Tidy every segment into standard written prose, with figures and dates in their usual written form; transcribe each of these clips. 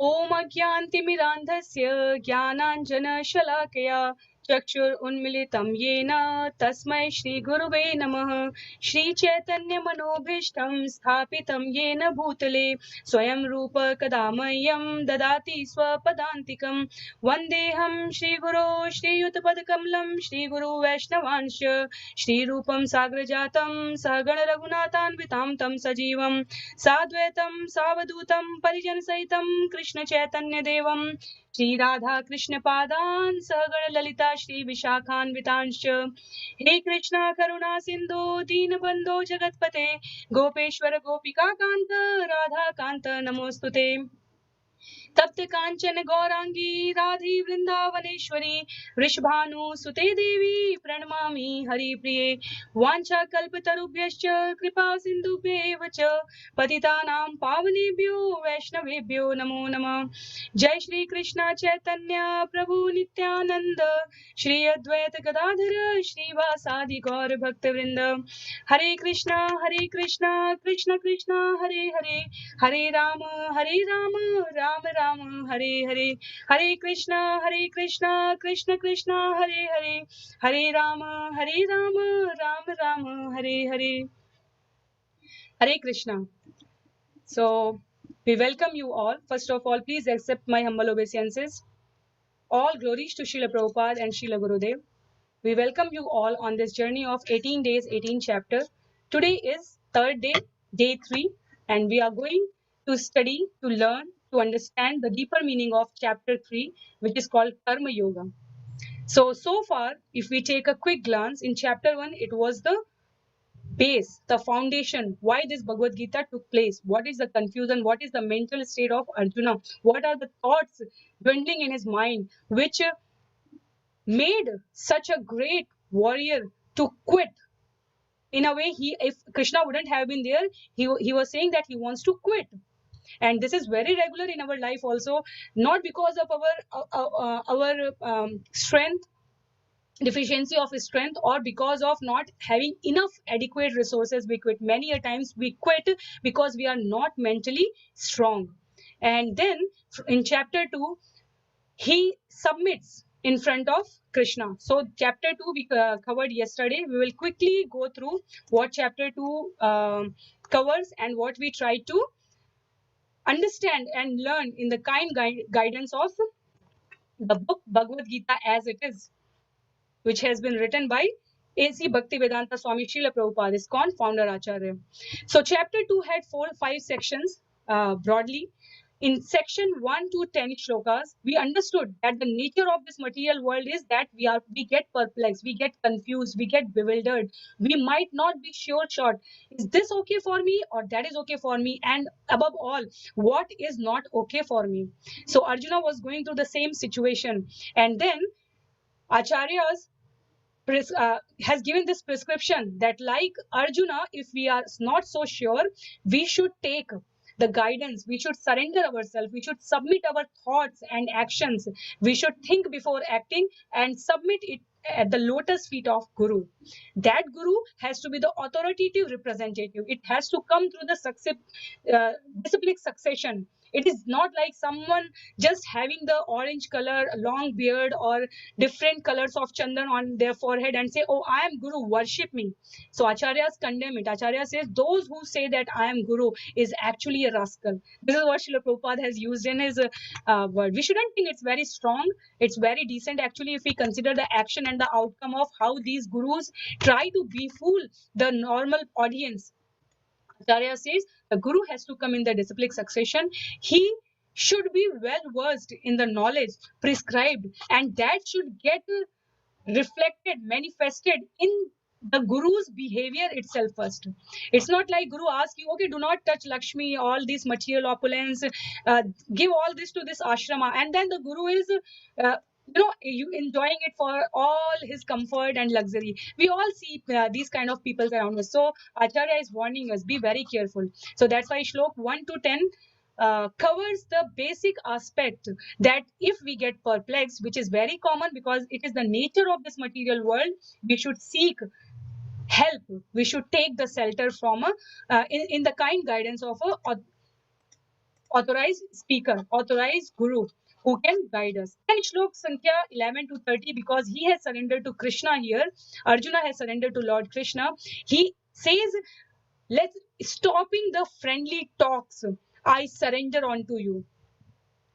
ॐ अज्ञानतिमिरान्धस्य ज्ञानाञ्जनशलाकया चक्षुरुन्मिलितं येन तस्मै श्रीगुरुवे नमः। श्रीचैतन्यमनोभीष्टं स्थापितं येन भूतले स्वयं रूप कदा मह्यं ददाति स्वपदान्तिकं। वन्देऽहं श्रीगुरो श्रीयुतपदकमलं श्रीगुरु वैष्णवांश्च श्रीरूपं साग्रजातं सहगण रघुनाथान्वितां तं सजीवं साद्वैतं सावधूतं परिजनसहितं कृष्ण चैतन्य देवं श्री राधा कृष्ण पादान् सगण ललिता श्री विशाखान्वितांश्च। हे कृष्णा करुणा सिंधु दीनबंधो जगतपते गोपेश्वर गोपिका कांत राधा कांत नमोस्तुते। तप्त कांचन गौरांगी राधे वृंदावनेश्वरी वृषभानुसुते देवी प्रणमामि हरिप्रिये। वाञ्छाकल्पतरुभ्यश्च कृपा सिन्धुभ्येव च पतितानां पावनेभ्यो वैष्णवेभ्यो नमो नमः। जय श्री कृष्ण चैतन्य प्रभु नित्यानंद श्री अद्वैत गदाधर श्रीवासादि गौर भक्तवृंद। हरे कृष्णा कृष्ण कृष्णा हरे हरे हरे राम राम राम हरे हरे। हरे Krishna Krishna Krishna Hare Hare Hare Ram Ram Ram Hare Hare. Hare Krishna. So we welcome you all. First of all, please accept my humble obeisances. All glories to Srila Prabhupada and Srila Gurudev. We welcome you all on this journey of 18 days, 18 chapter. Today is third day, day 3, and we are going to study, to learn, to understand the deeper meaning of chapter 3, which is called Karma Yoga. So far, if we take a quick glance, in chapter 1, it was the base, the foundation, why this Bhagavad Gita took place, what is the confusion, what is the mental state of Arjuna, what are the thoughts dwindling in his mind, which made such a great warrior to quit. In a way, if Krishna wouldn't have been there, he was saying that he wants to quit. And this is very regular in our life also, not because of our strength, deficiency of strength, or because of not having enough adequate resources. We quit many a times. We quit because we are not mentally strong. And then in chapter 2, he submits in front of Krishna. So chapter 2 we covered yesterday. We will quickly go through what chapter 2 covers and what we try to understand and learn in the kind guidance of the book Bhagavad Gita as it is, which has been written by A.C. Bhaktivedanta Swami Srila Prabhupada, ISKCON founder Acharya. So chapter 2 had 4-5 sections broadly. In section 1 to 10 shlokas, we understood that the nature of this material world is that we get perplexed, we get confused, we get bewildered. We might not be sure shot. Is this okay for me or that is okay for me? And above all, what is not okay for me? So Arjuna was going through the same situation. And then Acharya's has given this prescription that, like Arjuna, if we are not so sure, we should take the guidance, we should surrender ourselves, we should submit our thoughts and actions, we should think before acting and submit it at the lotus feet of Guru. That Guru has to be the authoritative representative. It has to come through the disciplic succession. It is not like someone just having the orange color, long beard, or different colors of chandan on their forehead and say, oh, I am Guru, worship me. So Acharyas condemn it. Acharya says those who say that I am Guru is actually a rascal. This is what Srila Prabhupada has used in his word. We shouldn't think it's very strong. It's very decent actually if we consider the action and the outcome of how these gurus try to befool the normal audience. Acharya says the Guru has to come in the disciplic succession. He should be well versed in the knowledge prescribed, and that should get reflected, manifested in the Guru's behavior itself first. It's not like Guru asks you, okay, do not touch Lakshmi, all this material opulence, give all this to this ashrama, and then the Guru is you enjoying it for all his comfort and luxury. We all see these kind of people around us. So Acharya is warning us, be very careful. So that's why Shlok 1 to 10 covers the basic aspect that if we get perplexed, which is very common because it is the nature of this material world, we should seek help. We should take the shelter from in the kind guidance of a authorized speaker, authorized guru who can guide us. And Shlok Sankhya 11 to 30, because he has surrendered to Krishna here, Arjuna has surrendered to Lord Krishna. He says, let's stopping the friendly talks. I surrender unto you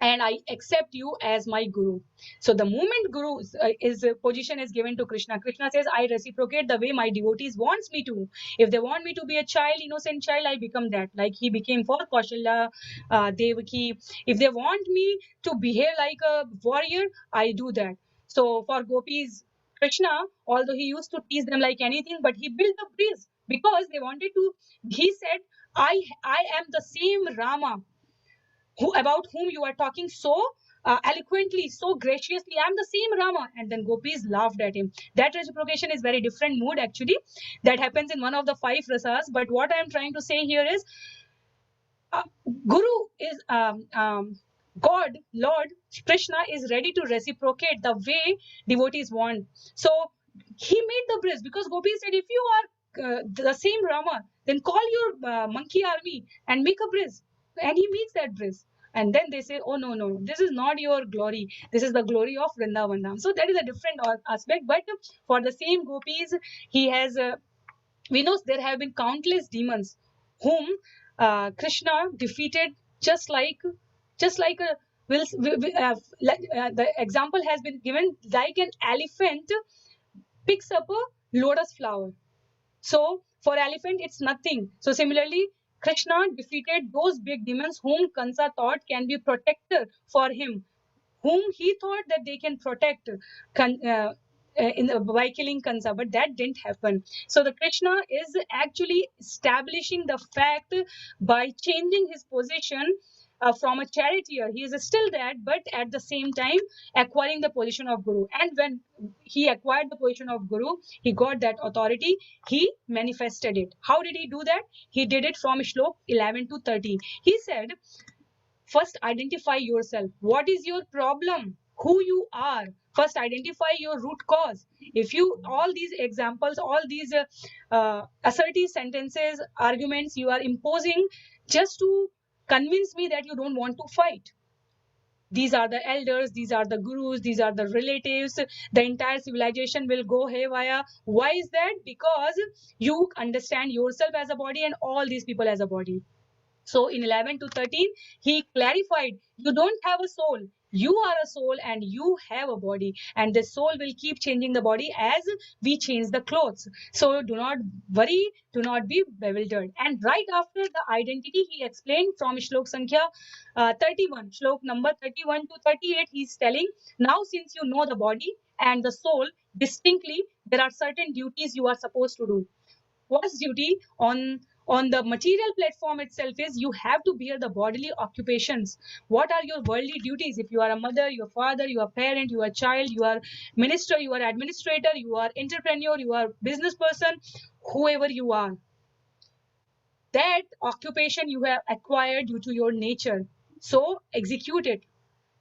and I accept you as my guru. So the moment guru is position is given to Krishna, Krishna says, I reciprocate the way my devotees wants me to. If they want me to be a child, innocent child, I become that. Like he became for Kaushalya, Devaki. If they want me to behave like a warrior, I do that. So for gopis, Krishna, although he used to tease them like anything, but he built a bridge because they wanted to. He said, I am the same Rama about whom you are talking so eloquently, so graciously. I'm the same Rama. And then gopis laughed at him. That reciprocation is very different mood actually. That happens in one of the five rasas. But what I am trying to say here is, Guru is God, Lord Krishna is ready to reciprocate the way devotees want. So he made the bridge because Gopi said, if you are the same Rama, then call your monkey army and make a bridge. And he makes that bridge. And then they say, oh, no, no, this is not your glory. This is the glory of Vrindavan. So that is a different aspect. But for the same gopis, he has, we know there have been countless demons whom Krishna defeated, just like a the example has been given, like an elephant picks up a lotus flower. So for elephant, it's nothing. So similarly, Krishna defeated those big demons whom Kansa thought can be protector for him, whom he thought that they can protect by killing Kansa, but that didn't happen. So the Krishna is actually establishing the fact by changing his position from a charioteer. He is still that, but at the same time acquiring the position of Guru. And when he acquired the position of Guru, he got that authority. He manifested it. How did he do that? He did it from Shlok 11 to 13. He said, first identify yourself. What is your problem? Who you are? First identify your root cause. If you, all these examples, all these assertive sentences, arguments you are imposing just to convince me that you don't want to fight. These are the elders, these are the gurus, these are the relatives, the entire civilization will go haywire. Why is that? Because you understand yourself as a body and all these people as a body. So in 11 to 13, he clarified, you don't have a soul. You are a soul and you have a body. And the soul will keep changing the body as we change the clothes. So do not worry, do not be bewildered. And right after the identity, he explained from Shlok Sankhya 31, Shlok number 31 to 38, he's telling, now since you know the body and the soul distinctly, there are certain duties you are supposed to do. What's duty on the material platform itself is you have to bear the bodily occupations. What are your worldly duties? If you are a mother, your father, you are parent, you are child, you are minister, you are administrator, you are entrepreneur, you are business person, whoever you are, that occupation you have acquired due to your nature. So execute it.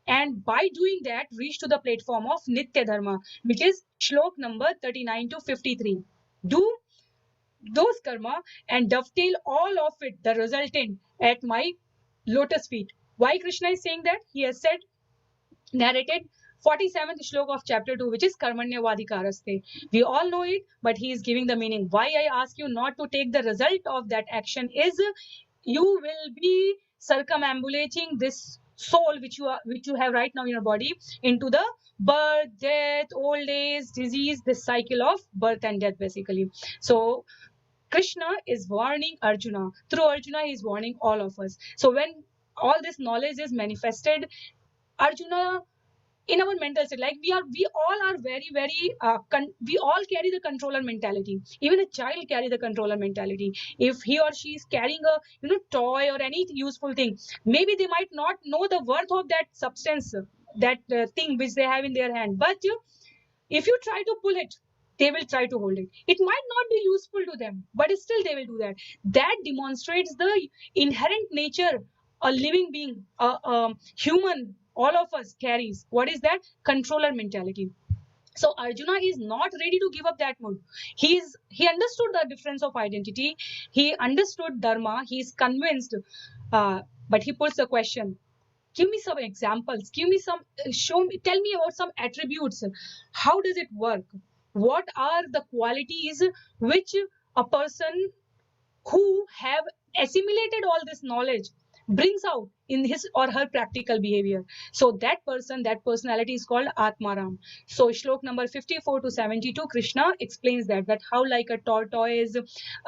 And by doing that, reach to the platform of Nitya Dharma, which is Shlok number 39 to 53. Do those karma and dovetail all of it, the resultant, at my lotus feet. Why Krishna is saying that? He has said, narrated 47th shlok of chapter 2, which is Karmanyavadikaraste. We all know it, but he is giving the meaning. Why I ask you not to take the result of that action is you will be circumambulating this soul which you have right now in your body into the birth, death, old age, disease, this cycle of birth and death basically. So Krishna is warning Arjuna. Through Arjuna, he is warning all of us. So when all this knowledge is manifested, Arjuna, in our mental state, like we all are very, very, we all carry the controller mentality. Even a child carry the controller mentality. If he or she is carrying a toy or any useful thing, maybe they might not know the worth of that substance, that thing which they have in their hand. But if you try to pull it, they will try to hold it. It might not be useful to them, but still they will do that. That demonstrates the inherent nature a living being, a human, all of us carries. What is that? Controller mentality. So Arjuna is not ready to give up that mood. He understood the difference of identity. He understood dharma. He is convinced But he puts the question, give me some examples, give me some, show me, tell me about some attributes. How does it work? What are the qualities which a person who have assimilated all this knowledge brings out in his or her practical behavior? So that person, that personality is called Atmaram. So shlok number 54 to 72, Krishna explains that how like a tortoise,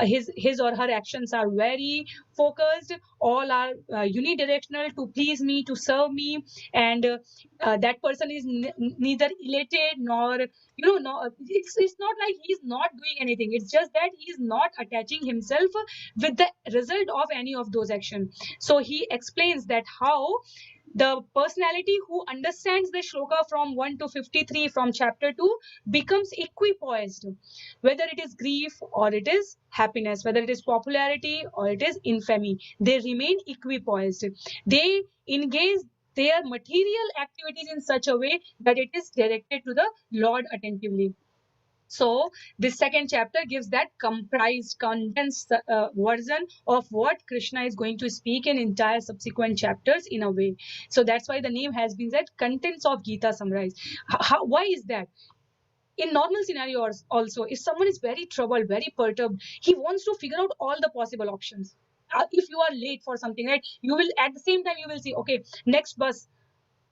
his or her actions are very focused, all are unidirectional, to please me, to serve me, and that person is neither elated nor, no, it's not like he's not doing anything, it's just that he's not attaching himself with the result of any of those actions. So he explains that how the personality who understands the shloka from 1 to 53 from chapter 2 becomes equipoised, whether it is grief or it is happiness, whether it is popularity or it is infamy, they remain equipoised. They engage their material activities in such a way that it is directed to the Lord attentively. So this second chapter gives that comprised, condensed version of what Krishna is going to speak in entire subsequent chapters in a way. So that's why the name has been said contents of Gita summarized. Why is that? In normal scenarios also, if someone is very troubled, very perturbed, he wants to figure out all the possible options. If you are late for something, right, you will at the same time you will see, okay, next bus,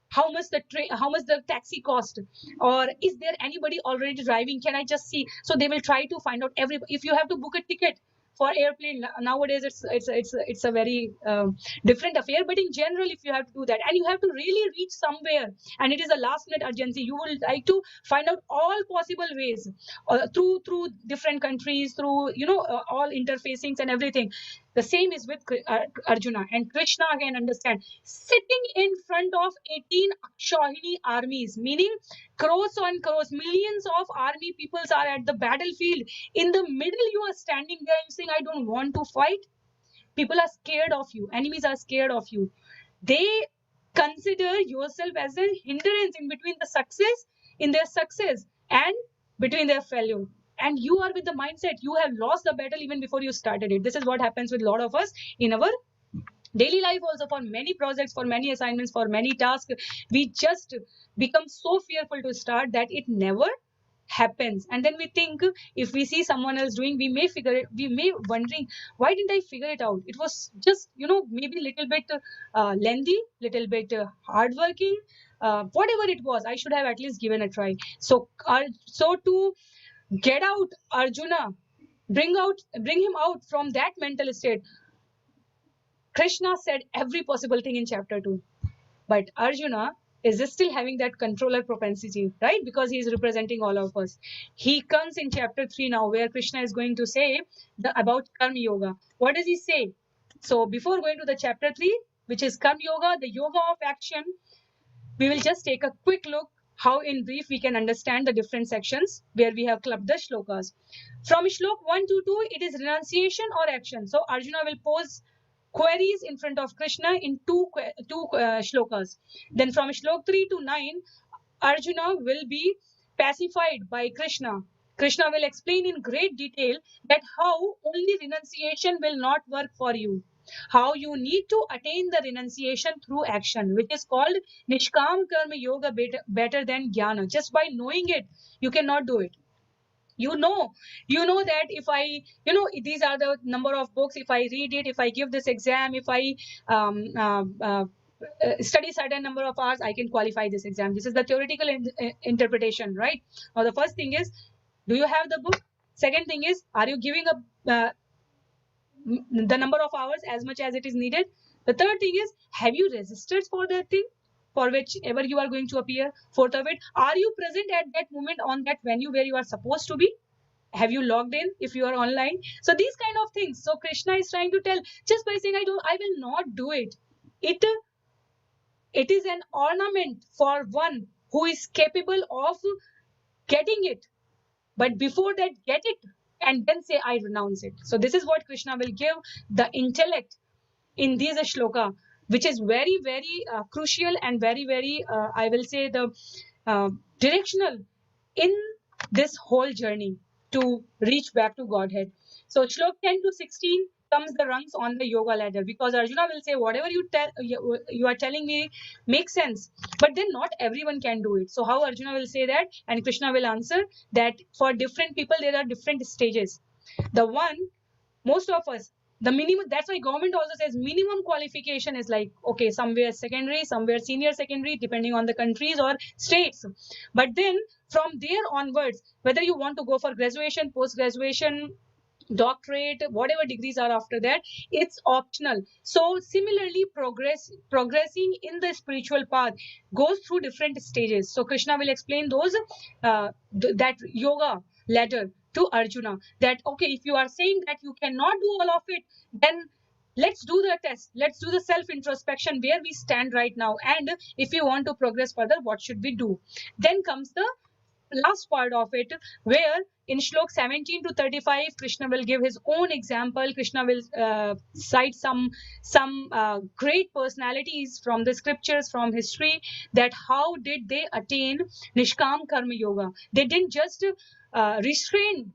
how much the train, how much the taxi cost, or is there anybody already driving, can I just see? So they will try to find out every, if you have to book a ticket for airplane nowadays, it's a very different affair, but in general, if you have to do that and you have to really reach somewhere and it is a last minute urgency, you will like to find out all possible ways, through different countries, through all interfacings and everything. The same is with Arjuna and Krishna. Again, understand, sitting in front of 18 Akshauhini armies, meaning crores on crores, millions of army peoples are at the battlefield. In the middle, you are standing there and saying, I don't want to fight. People are scared of you. Enemies are scared of you. They consider yourself as a hindrance in between the success, in their success, and between their failure. And you are with the mindset you have lost the battle even before you started it. This is what happens with a lot of us in our daily life also. For many projects, for many assignments, for many tasks, we just become so fearful to start that it never happens. And then we think, if we see someone else doing, we may figure it, we may wondering, why didn't I figure it out? It was just maybe a little bit lengthy, little bit hardworking, whatever it was, I should have at least given a try. So to get out Arjuna, bring him out from that mental state, Krishna said every possible thing in chapter 2. But Arjuna is still having that controller propensity, right? Because he is representing all of us. He comes in chapter 3 now, where Krishna is going to say about Karma Yoga. What does he say? So before going to the chapter 3, which is Karma Yoga, the yoga of action, we will just take a quick look how in brief we can understand the different sections where we have clubbed the shlokas. From shlok 1 to 2, it is renunciation or action. So Arjuna will pose queries in front of Krishna in two shlokas. Then from shlok 3 to 9, Arjuna will be pacified by Krishna. Krishna will explain in great detail that how only renunciation will not work for you. How you need to attain the renunciation through action, which is called Nishkam Karma Yoga, better than Jnana. Just by knowing it, you cannot do it. You know that if I, these are the number of books, if I read it, if I give this exam, if I study certain number of hours, I can qualify this exam. This is the theoretical interpretation, right? Now the first thing is, do you have the book? Second thing is, are you giving up the number of hours as much as it is needed? The third thing is, have you registered for that thing for whichever you are going to appear? Fourth of it, are you present at that moment on that venue where you are supposed to be? Have you logged in if you are online? So these kind of things. So Krishna is trying to tell, just by saying I will not do it, it is an ornament for one who is capable of getting it. But before that, get it and then say I renounce it. So this is what Krishna will give the intellect in these shloka, which is very, very crucial and very, very, I will say, the directional in this whole journey to reach back to Godhead. So shlok 10 to 16, comes the rungs on the yoga ladder, because Arjuna will say whatever you are telling me makes sense, but then not everyone can do it. So how Arjuna will say that, and Krishna will answer that for different people there are different stages. The one, most of us, the minimum, that's why government also says minimum qualification is like, okay, somewhere secondary, somewhere senior secondary, depending on the countries or states. But then from there onwards, whether you want to go for graduation, post graduation, doctorate, whatever degrees are after that, it's optional. So similarly, progressing in the spiritual path goes through different stages. So Krishna will explain those that yoga ladder to Arjuna, that okay, if you are saying that you cannot do all of it, then let's do the test, let's do the self introspection, where we stand right now, and if you want to progress further, what should we do. Then comes the last part of it, where in shlok 17 to 35 Krishna will give his own example. Krishna will cite some great personalities from the scriptures, from history, that how did they attain nishkam karma yoga. They didn't just restrain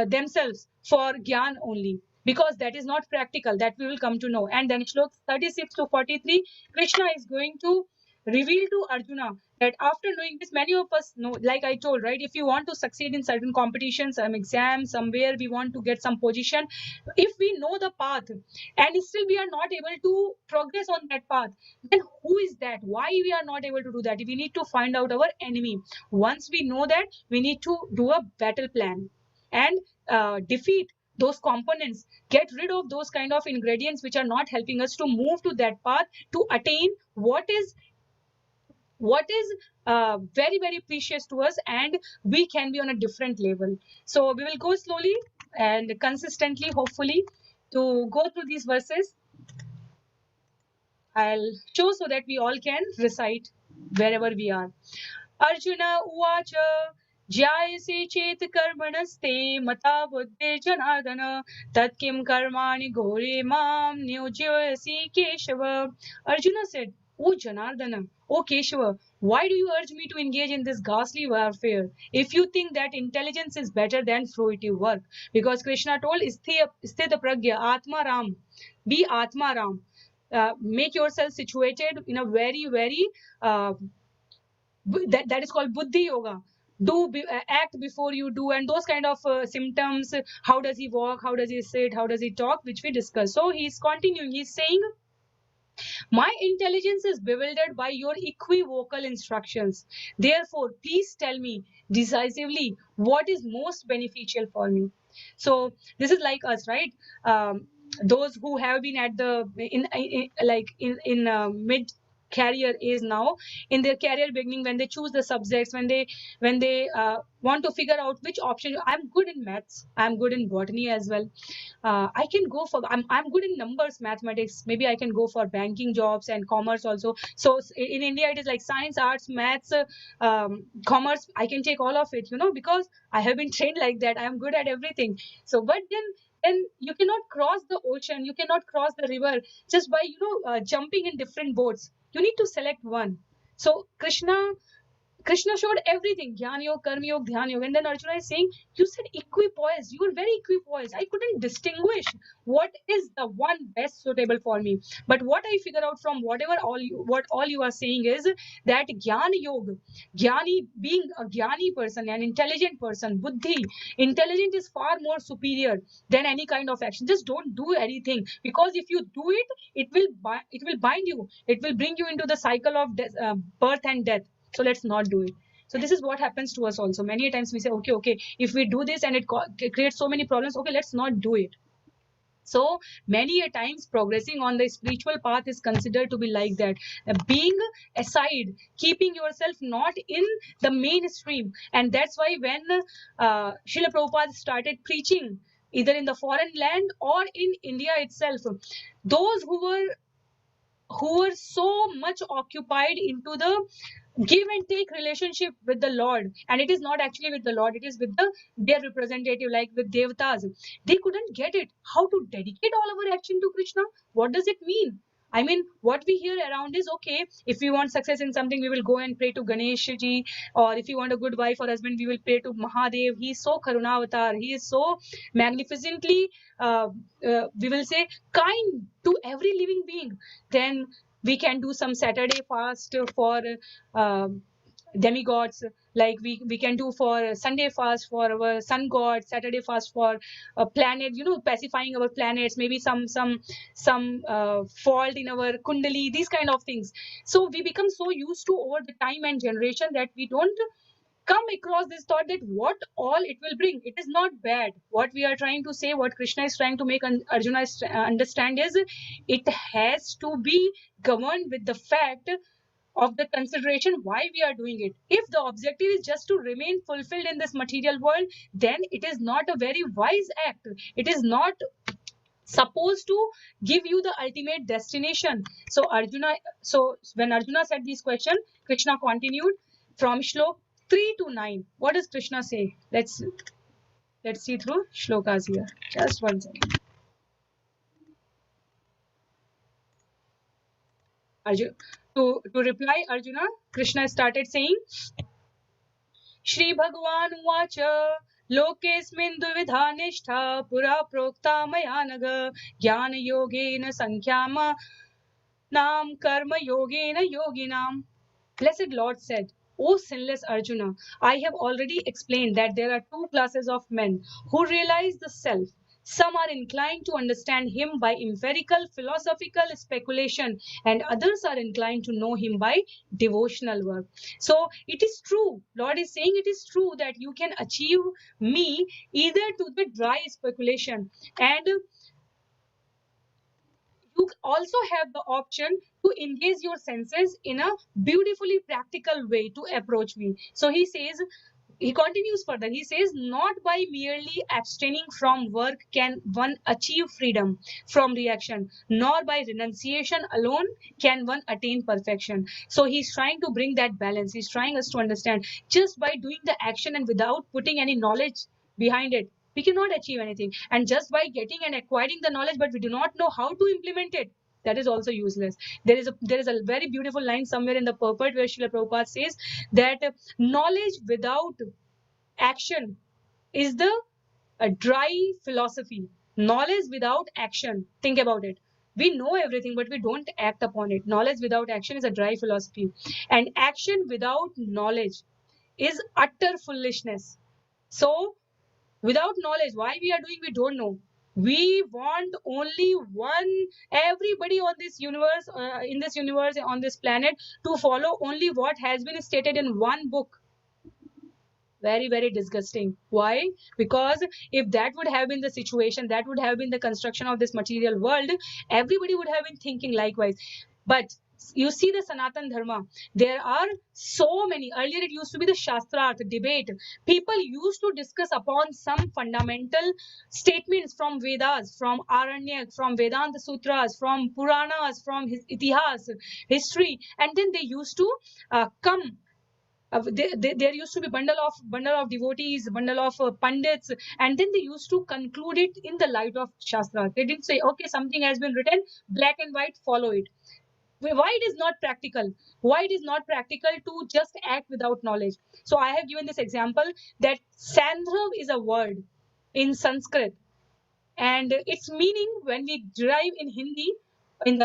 themselves for gyan only, because that is not practical, that we will come to know. And then shlok 36 to 43, Krishna is going to reveal to Arjuna that after knowing this, many of us know, like I told, right, if you want to succeed in certain competitions, some exams, somewhere we want to get some position, if we know the path and still we are not able to progress on that path, then who is that, why we are not able to do that? We need to find out our enemy. Once we know that, we need to do a battle plan and defeat those components, get rid of those kind of ingredients which are not helping us to move to that path, to attain what is very very precious to us, and we can be on a different level. So we will go slowly and consistently, hopefully, to go through these verses. I'll show so that we all can recite wherever we are. Arjuna uvacha jyayase chet karmanasте mata buddhe janardana tat kim karmani ghore mam nyojyasi Keshava. Arjuna said, O Janardana, O Keshava, why do you urge me to engage in this ghastly warfare if you think that intelligence is better than fruitive work? Because Krishna told, Sthita pragya Atma Ram, be Atma Ram. Make yourself situated in a very, very that is called buddhi yoga. Act before you do, and those kind of symptoms. How does he walk? How does he sit? How does he talk? Which we discuss. So he's continuing. He's saying, my intelligence is bewildered by your equivocal instructions. Therefore, please tell me decisively what is most beneficial for me. So this is like us, right? Those who have been at the in mid career is now, in their career beginning, when they choose the subjects, when they want to figure out which option. I'm good in maths, I'm good in botany as well, I can go for, I'm good in numbers, mathematics, maybe I can go for banking jobs and commerce also. So in India it is like science, arts, maths, commerce, I can take all of it, because I have been trained like that, I am good at everything. So but then you cannot cross the ocean, you cannot cross the river just by jumping in different boats. You need to select one. So Krishna showed everything, Jnana Yoga, Karma Yoga, Dhyana Yoga. And then Arjuna is saying, you said equipoise. You were very equipoise. I couldn't distinguish what is the one best suitable for me. But what I figure out from what all you are saying is that Jnana Yoga, Jnani, being a Jnani person, an intelligent person, Buddhi, intelligent is far more superior than any kind of action. Just don't do anything, because if you do it, it will bind you. It will bring you into the cycle of birth and death. So let's not do it. So this is what happens to us also. Many times we say, okay, if we do this and it creates so many problems, okay, let's not do it. So many a times progressing on the spiritual path is considered to be like that, being aside, keeping yourself not in the mainstream. And that's why when Srila Prabhupada started preaching, either in the foreign land or in India itself, those who were so much occupied into the give and take relationship with the Lord, and it is not actually with the Lord, it is with their representative, like with devatas, they couldn't get it, how to dedicate all our action to Krishna. What does it mean? I mean, what we hear around is, okay, if we want success in something, we will go and pray to Ganesh ji, or if you want a good wife or husband, we will pray to Mahadev. He is so Karunavatar. He is so magnificently, we will say, kind to every living being. Then we can do some Saturday fast for uh, demigods, like we can do for Sunday fast for our sun god, Saturday fast for a planet, pacifying our planets, maybe some fault in our kundali, these kind of things. So we become so used to over the time and generation that we don't come across this thought that what all it will bring. It is not bad. What we are trying to say, what Krishna is trying to make Arjuna understand is, it has to be governed with the fact of the consideration why we are doing it. If the objective is just to remain fulfilled in this material world, then it is not a very wise act. It is not supposed to give you the ultimate destination. So when Arjuna said this question, Krishna continued from Shlok 3 to 9. What does Krishna say? Let's see through shlokas here. Just one second. Arjuna, to reply Arjuna, Krishna started saying, Shri Bhagavan Uvacha Lokesmin Dvividha Nishtha Pura Prokta Maya Naga Jnana Yogena Sankyama Nam Karma Yogena Yoginam. Blessed Lord said, O sinless Arjuna, I have already explained that there are two classes of men who realize the self. Some are inclined to understand him by empirical philosophical speculation, and others are inclined to know him by devotional work. So it is true, Lord is saying it is true that you can achieve me either to the dry speculation, and you also have the option to engage your senses in a beautifully practical way to approach me. So he continues further. He says, not by merely abstaining from work can one achieve freedom from reaction, nor by renunciation alone can one attain perfection. So he's trying to bring that balance. He's trying us to understand, just by doing the action and without putting any knowledge behind it, we cannot achieve anything. And just by getting and acquiring the knowledge, but we do not know how to implement it, that is also useless. There is a very beautiful line somewhere in the purport where Srila Prabhupada says that knowledge without action is the dry philosophy. Knowledge without action, think about it. We know everything, but we don't act upon it. Knowledge without action is a dry philosophy. And action without knowledge is utter foolishness. So without knowledge, why we are doing, we don't know. We want only one, everybody on this universe, in this universe, on this planet, to follow only what has been stated in one book. Very, very disgusting. Why? Because if that would have been the situation, that would have been the construction of this material world, everybody would have been thinking likewise. But you see the Sanatan Dharma, there are so many. Earlier it used to be the Shastra, the debate. People used to discuss upon some fundamental statements from Vedas, from Aranyak, from Vedanta Sutras, from Puranas, from his Itihas, history, and then they used to come. There used to be bundle of devotees, bundle of pandits, and then they used to conclude it in the light of Shastra. They didn't say, okay, something has been written, black and white, follow it. Why it is not practical? Why it is not practical to just act without knowledge? So I have given this example that Sandhrav is a word in Sanskrit, and its meaning, when we derive in Hindi, in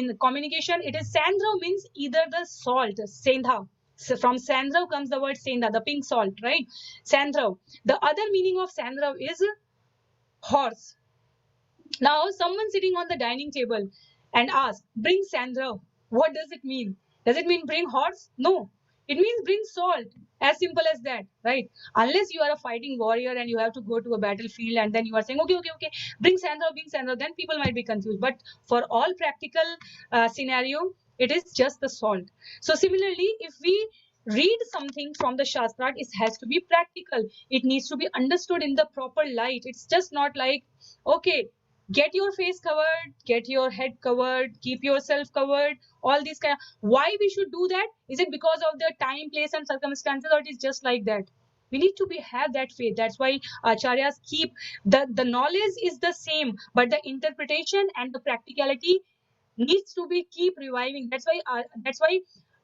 the communication, it is Sandhrav means either the salt, Sendha. So from Sandhrav comes the word Sendha, the pink salt, right? Sandhrav. The other meaning of Sandhrav is horse. Now, someone sitting on the dining table and asks, bring Sandhrav. What does it mean? Does it mean bring horse? No. It means bring salt. As simple as that, right? Unless you are a fighting warrior and you have to go to a battlefield and then you are saying, okay, bring Sandhrav, then people might be confused. But for all practical scenario, it is just the salt. So similarly, if we read something from the Shastra, it has to be practical. It needs to be understood in the proper light. It's just not like, okay, get your face covered, get your head covered, keep yourself covered, all these kind of, why we should do that? Is it because of the time, place and circumstances, or it is just like that? We need to have that faith. That's why acharyas keep the knowledge is the same, but the interpretation and the practicality needs to be keep reviving. That's why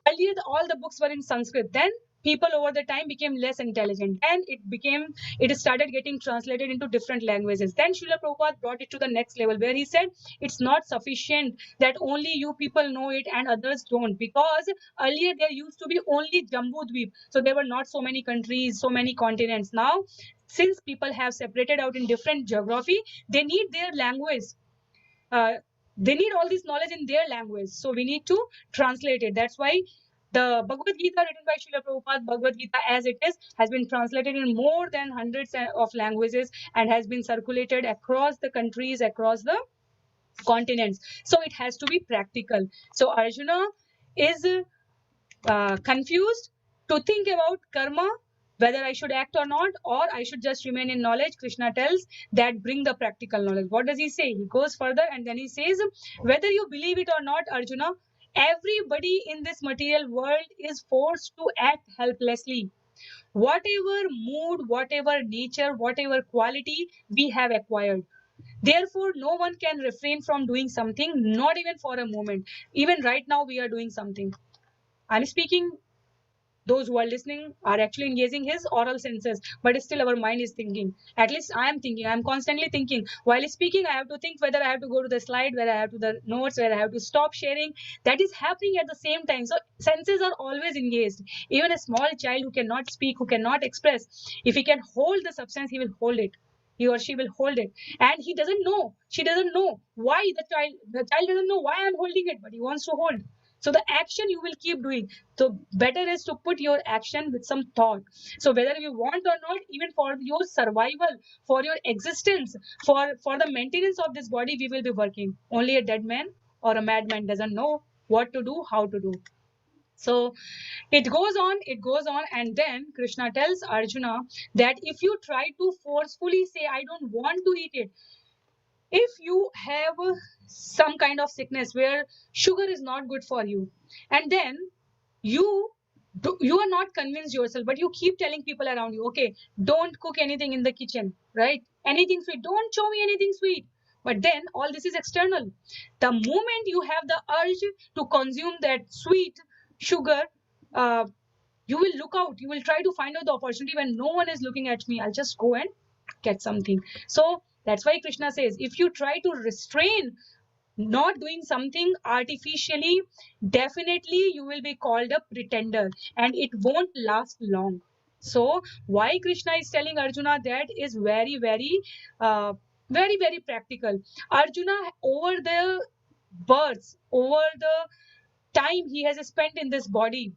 earlier all the books were in Sanskrit. Then people over the time became less intelligent, and it started getting translated into different languages. Then Srila Prabhupada brought it to the next level, where he said it's not sufficient that only you people know it and others don't, because earlier there used to be only Jambu Dweep, so there were not so many countries, so many continents. Now since people have separated out in different geography, they need their language, uh, they need all this knowledge in their language, so we need to translate it. That's why the Bhagavad Gita, written by Srila Prabhupada, Bhagavad Gita as it is, has been translated in more than hundreds of languages and has been circulated across the countries, across the continents. So it has to be practical. So Arjuna is confused to think about karma, whether I should act or not, or I should just remain in knowledge. Krishna tells that bring the practical knowledge. What does he say? He goes further and then he says, whether you believe it or not, Arjuna, everybody in this material world is forced to act helplessly. Whatever mood, whatever nature, whatever quality we have acquired. Therefore, no one can refrain from doing something, not even for a moment. Even right now, we are doing something. I'm speaking, those who are listening are actually engaging his oral senses, but still our mind is thinking. At least I am thinking, I'm constantly thinking. While speaking, I have to think whether I have to go to the slide, whether I have to the notes, whether I have to stop sharing. That is happening at the same time. So senses are always engaged. Even a small child who cannot speak, who cannot express, if he can hold the substance, he will hold it. He or she will hold it, and he doesn't know, she doesn't know why. The child doesn't know why I'm holding it, but he wants to hold. So the action you will keep doing. So better is to put your action with some thought. So whether you want or not, even for your survival, for your existence, for the maintenance of this body, we will be working. Only a dead man or a madman doesn't know what to do, how to do. So it goes on, and then Krishna tells Arjuna that if you try to forcefully say, I don't want to eat it, if you have some kind of sickness where sugar is not good for you, and then you are not convinced yourself, but you keep telling people around you, okay, don't cook anything in the kitchen, right? Anything sweet, don't show me anything sweet. But then all this is external. The moment you have the urge to consume that sweet sugar, uh, you will look out, you will try to find out the opportunity. When no one is looking at me, I'll just go and get something. So that's why Krishna says, if you try to restrain not doing something artificially, definitely you will be called a pretender, and it won't last long. So why Krishna is telling Arjuna that is very, very practical. Arjuna, over the births, over the time he has spent in this body,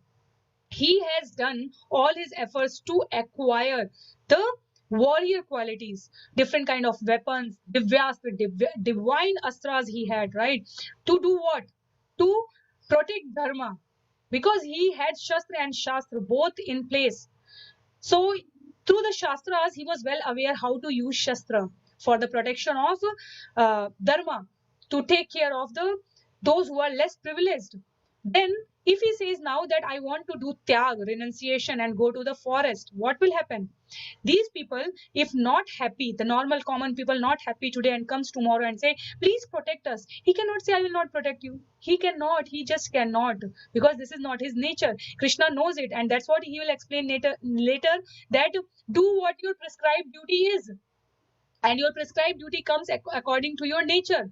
he has done all his efforts to acquire the warrior qualities, different kind of weapons, divine astras he had, right? To do what? To protect dharma, because he had shastra and shastra both in place. So through the shastras, he was well aware how to use shastra for the protection of dharma, to take care of those who are less privileged. Then if he says now that I want to do tyag, renunciation, and go to the forest, what will happen? These people, if not happy, the normal common people not happy today and comes tomorrow and say, please protect us, he cannot say, I will not protect you. He cannot, he just cannot, because this is not his nature. Krishna knows it, and that's what he will explain later, that do what your prescribed duty is, and your prescribed duty comes according to your nature.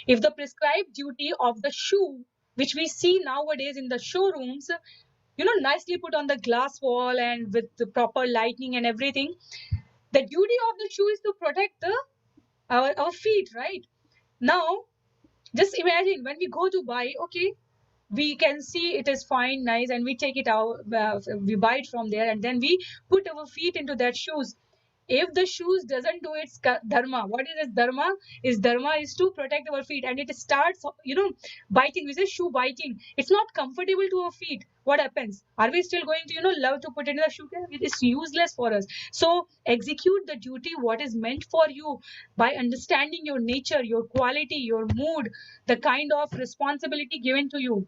If the prescribed duty of the shoe, which we see nowadays in the showrooms, nicely put on the glass wall and with the proper lighting and everything, the duty of the shoe is to protect our feet, right? Now just imagine, when we go to buy, okay, we can see it is fine, nice, and we take it out, we buy it from there, and then we put our feet into that shoes. If the shoes doesn't do its dharma, what is its dharma? Is dharma is to protect our feet, and it starts biting. We say shoe biting, it's not comfortable to our feet. What happens? Are we still going to love to put it in the shoe? It is useless for us. So execute the duty what is meant for you, by understanding your nature, your quality, your mood, the kind of responsibility given to you.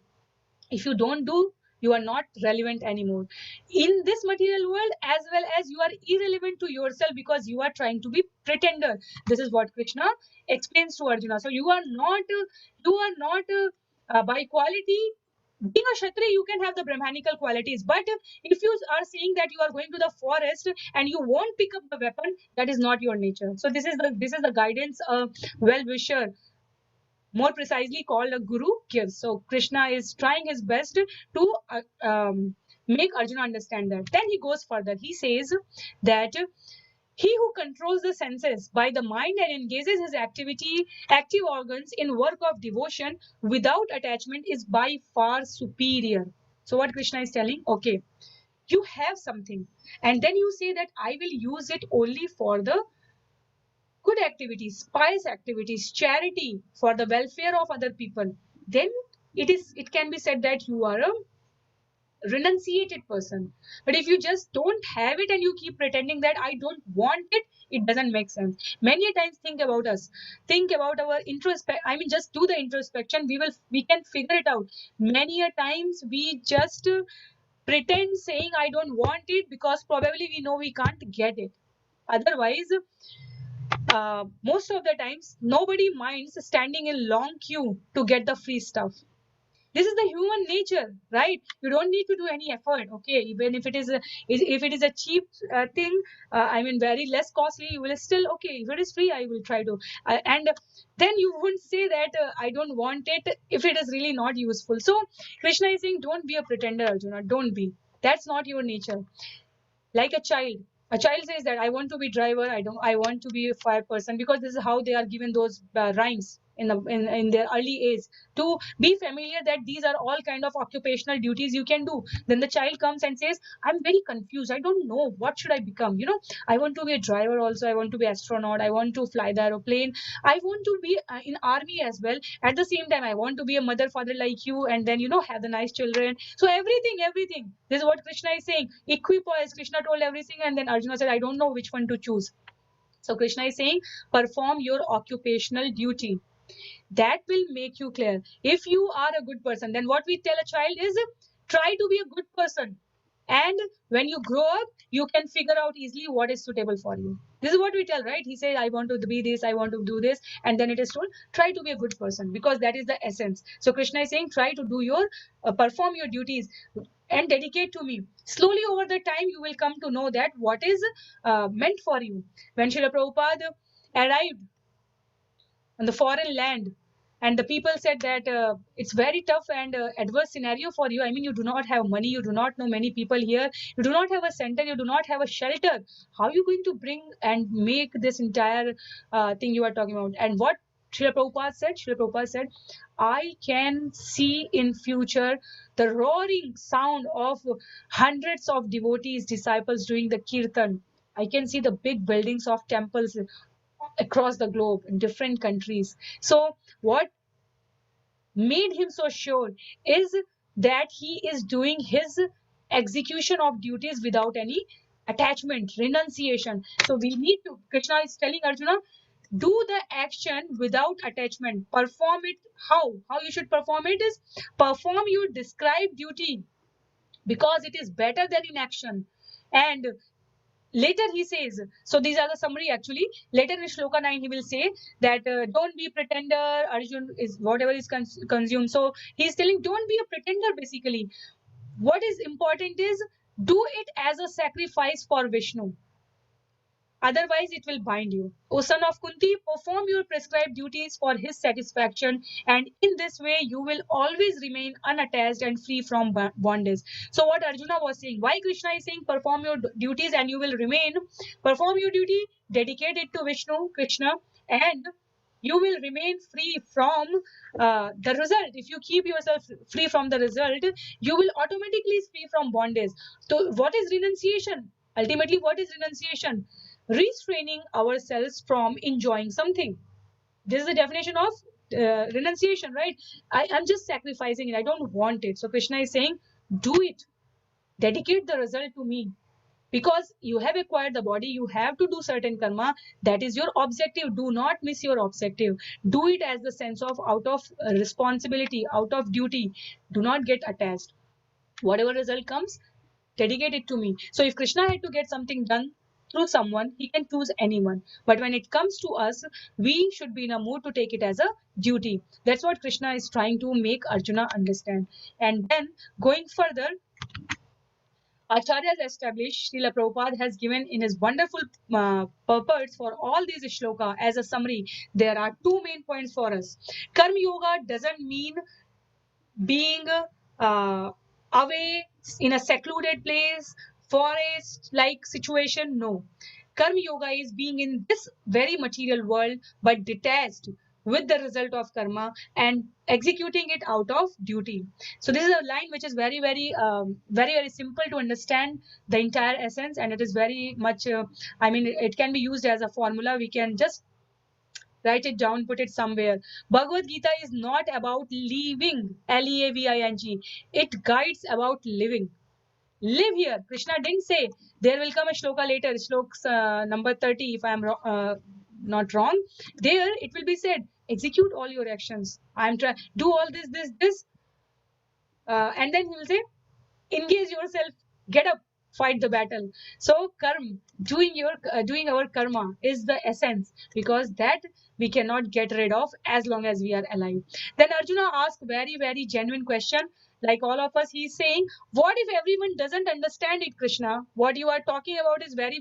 If you don't do, You are not relevant anymore in this material world, as well as you are irrelevant to yourself because you are trying to be pretender. This is what Krishna explains to Arjuna. So you are not by quality. Being a Kshatriya, you can have the Brahmanical qualities, but if you are saying that you are going to the forest and you won't pick up the weapon, that is not your nature. So this is the guidance a well-wisher, more precisely called a guru, gives. So Krishna is trying his best to make Arjuna understand that. Then he goes further. He says that he who controls the senses by the mind and engages his active organs in work of devotion without attachment is by far superior. So what Krishna is telling, okay, you have something and then you say that I will use it only for the good activities, pious activities, charity, for the welfare of other people, then it can be said that you are a renunciated person. But if you just don't have it and you keep pretending that I don't want it, it doesn't make sense. Many times think about us, think about our introspect. I mean, just do the introspection. We can figure it out. Many a times we just pretend saying I don't want it because probably we know we can't get it. Otherwise, most of the times nobody minds standing in long queue to get the free stuff. This is the human nature, right? You don't need to do any effort, okay? Even if it is a cheap thing, I mean very less costly, you will still, okay, if it is free I will try to, and then you wouldn't say that I don't want it if it is really not useful. So Krishna is saying, don't be a pretender, Arjuna. Don't be. That's not your nature. Like a child says that I want to be driver, I want to be a fire person, because this is how they are given those rhymes in their early age, to be familiar that these are all kind of occupational duties you can do. Then the child comes and says, I'm very confused, I don't know what should I become. I want to be a driver also, I want to be astronaut, I want to fly the aeroplane, I want to be in army as well. At the same time I want to be a mother father like you, and then have the nice children. So everything, this is what Krishna is saying. Equipoise, Krishna told everything, and then Arjuna said, I don't know which one to choose. So Krishna is saying, perform your occupational duty. That will make you clear. If you are a good person, then what we tell a child is, try to be a good person. And when you grow up, you can figure out easily what is suitable for you. This is what we tell, right? He said, I want to be this, I want to do this. And then it is told, try to be a good person, because that is the essence. So Krishna is saying, try to do perform your duties and dedicate to me. Slowly over the time, you will come to know that what is meant for you. When Srila Prabhupada arrived on the foreign land, and the people said that it's very tough and adverse scenario for you. I mean, you do not have money, you do not know many people here, you do not have a center, you do not have a shelter. How are you going to bring and make this entire thing you are talking about? And what Srila Prabhupada said, I can see in future the roaring sound of hundreds of devotees, disciples doing the kirtan. I can see the big buildings of temples across the globe in different countries. So what made him so sure is that he is doing his execution of duties without any attachment, renunciation. So we need to, Krishna is telling Arjuna, do the action without attachment. Perform it. How you should perform it is, perform your described duty, because it is better than inaction. And later he says, so these are the summary actually. Later in shloka 9 he will say that don't be pretender, Arjun is whatever is consumed. So he's telling, don't be a pretender. Basically what is important is, do it as a sacrifice for Vishnu, otherwise it will bind you. O son of Kunti, perform your prescribed duties for his satisfaction, and in this way you will always remain unattached and free from bondage. So what Arjuna was saying, why Krishna is saying perform your duties and you will remain, perform your duty, dedicate it to Vishnu, Krishna, and you will remain free from the result. If you keep yourself free from the result, you will automatically free from bondage. So what is renunciation? Ultimately, what is renunciation? Restraining ourselves from enjoying something. This is the definition of renunciation, right? I'm just sacrificing it. I don't want it. So Krishna is saying, do it. Dedicate the result to me. Because you have acquired the body, you have to do certain karma. That is your objective. Do not miss your objective. Do it as the sense of out of responsibility, out of duty. Do not get attached. Whatever result comes, dedicate it to me. So if Krishna had to get something done through someone, he can choose anyone. But when it comes to us, we should be in a mood to take it as a duty. That's what Krishna is trying to make Arjuna understand. And then going further, Acharya has established, Srila Prabhupada has given in his wonderful purports for all these shloka as a summary. There are two main points for us. Karma Yoga doesn't mean being uh, away in a secluded place, forest like situation. No. Karma Yoga is being in this very material world but detached with the result of karma and executing it out of duty. So this is a line which is very simple to understand the entire essence, and it is very much it can be used as a formula. We can just write it down, put it somewhere. Bhagavad Gita is not about leaving, Leaving. It guides about living. Live here. Krishna didn't say, there will come a shloka later, shloks number 30, if I am not wrong. There it will be said, execute all your actions. I am trying, do all this, and then he will say, engage yourself, get up, fight the battle. So karma, doing our karma is the essence, because that we cannot get rid of as long as we are alive. Then Arjuna asked very genuine question, like all of us. He's saying, what if everyone doesn't understand it, Krishna? What you are talking about is very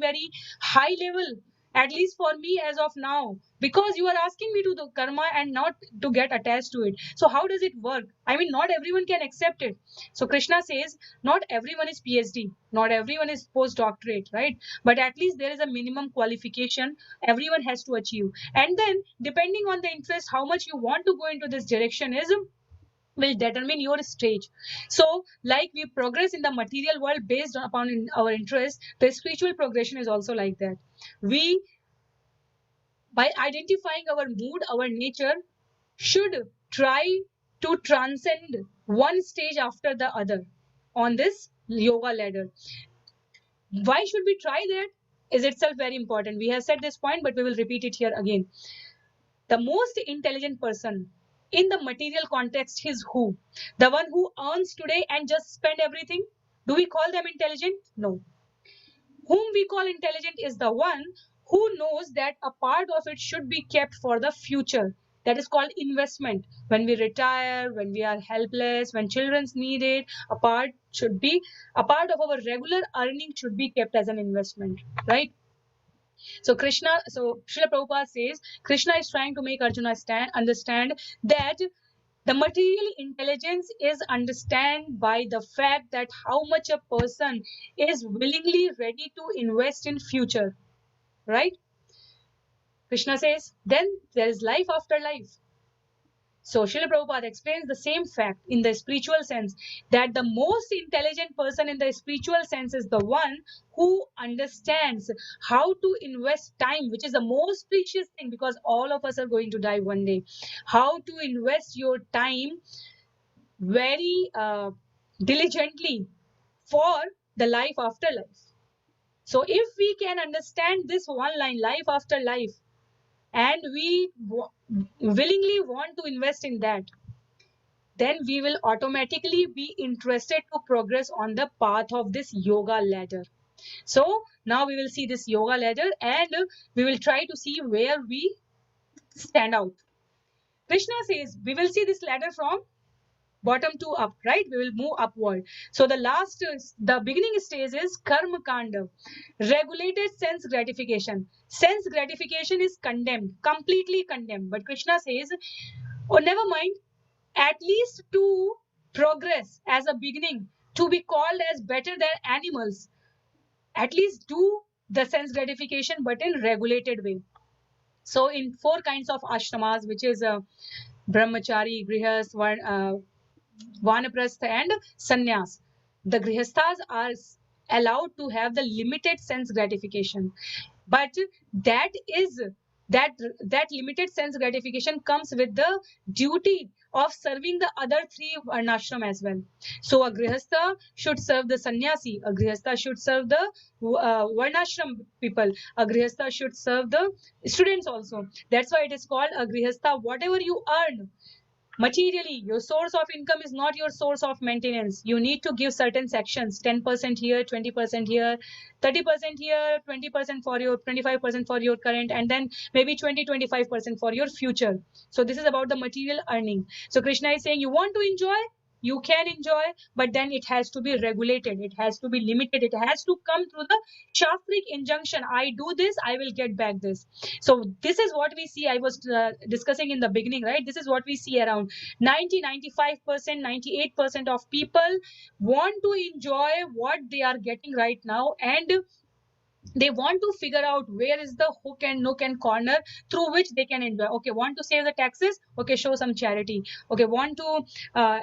high level, at least for me as of now, because you are asking me to do karma and not to get attached to it. So how does it work? I mean, not everyone can accept it. So Krishna says, not everyone is PhD, not everyone is postdoctorate, right? But at least there is a minimum qualification everyone has to achieve. And then depending on the interest, how much you want to go into this direction is will determine your stage. So like we progress in the material world based upon our interest, the spiritual progression is also like that. We, by identifying our mood, our nature, should try to transcend one stage after the other on this yoga ladder. Why should we try that is itself very important. We have said this point, but we will repeat it here again. The most intelligent person in the material context is who? The one who earns today and just spend everything? Do we call them intelligent? No. Whom we call intelligent is the one who knows that a part of it should be kept for the future. That is called investment. When we retire, when we are helpless, when children need it, a part of our regular earning should be kept as an investment, right? So Srila Prabhupada says, Krishna is trying to make Arjuna understand that the material intelligence is understand by the fact that how much a person is willingly ready to invest in future, right? Krishna says, then there is life after life. So Srila Prabhupada explains the same fact in the spiritual sense, that the most intelligent person in the spiritual sense is the one who understands how to invest time, which is the most precious thing, because all of us are going to die one day. How to invest your time very diligently for the life after life. So if we can understand this one line, life after life, and we willingly want to invest in that, then we will automatically be interested to progress on the path of this yoga ladder. So now we will see this yoga ladder, and we will try to see where we stand out. Krishna says we will see this ladder from bottom to up, right? We will move upward. So the beginning stage is karma kanda, regulated sense gratification. Sense gratification is condemned, completely condemned. But Krishna says, oh, never mind, at least to progress as a beginning, to be called as better than animals, at least do the sense gratification, but in regulated way. So in 4 kinds of ashramas, which is brahmachari, grihast, vanaprastha and sannyas, the grihasthas are allowed to have the limited sense gratification, but that limited sense gratification comes with the duty of serving the other 3 varnashram as well. So a grihastha should serve the sannyasi, a grihastha should serve the varnashram people, a grihastha should serve the students also. That's why it is called a grihastha. Whatever you earn, Materially, your source of income is not your source of maintenance. You need to give certain sections, 10% here, 20% here, 30% here, 20% for your 25% for your current, and then maybe 20-25% for your future. So this is about the material earning. So Krishna is saying, you want to enjoy, you can enjoy, but then it has to be regulated, it has to be limited, it has to come through the shastric injunction. I do this, I will get back this. So this is what we see. I was discussing in the beginning, right? This is what we see around 90-95%, 98% of people want to enjoy what they are getting right now, and they want to figure out where is the hook and nook and corner through which they can enjoy. Okay, want to save the taxes, okay, show some charity. Okay, want to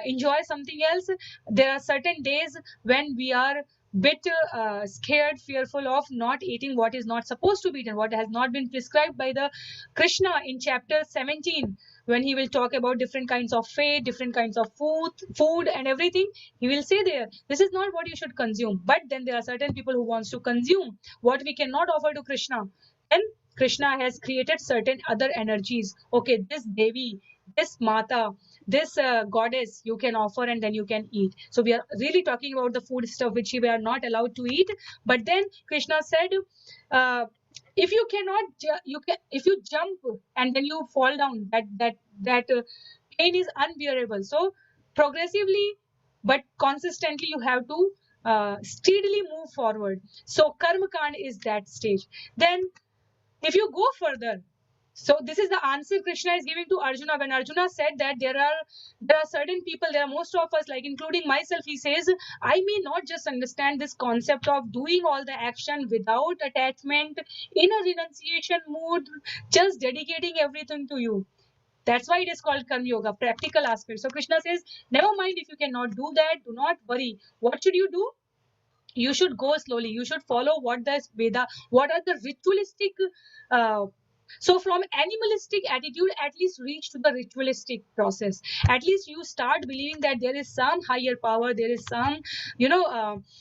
enjoy something else, there are certain days when we are bit scared, fearful of not eating what is not supposed to be eaten, what has not been prescribed by the Krishna in chapter 17, when he will talk about different kinds of faith, different kinds of food and everything. He will say there, this is not what you should consume. But then there are certain people who wants to consume what we cannot offer to Krishna. Then Krishna has created certain other energies. Okay, this Devi, this Mata, this goddess you can offer, and then you can eat. So we are really talking about the food stuff which we are not allowed to eat. But then Krishna said, uh, if you cannot, you can, if you jump and then you fall down, that pain is unbearable. So progressively but consistently you have to steadily move forward. So karma kand is that stage. Then if you go further, so this is the answer Krishna is giving to Arjuna. When Arjuna said that there are certain people, there are most of us, like including myself, he says, I may not just understand this concept of doing all the action without attachment, in a renunciation mood, just dedicating everything to you. That's why it is called Karma Yoga, practical aspect. So Krishna says, never mind if you cannot do that, do not worry. What should you do? You should go slowly. You should follow what the Veda, what are the ritualistic. Uh, so from animalistic attitude, at least reach to the ritualistic process. At least you start believing that there is some higher power, there is some,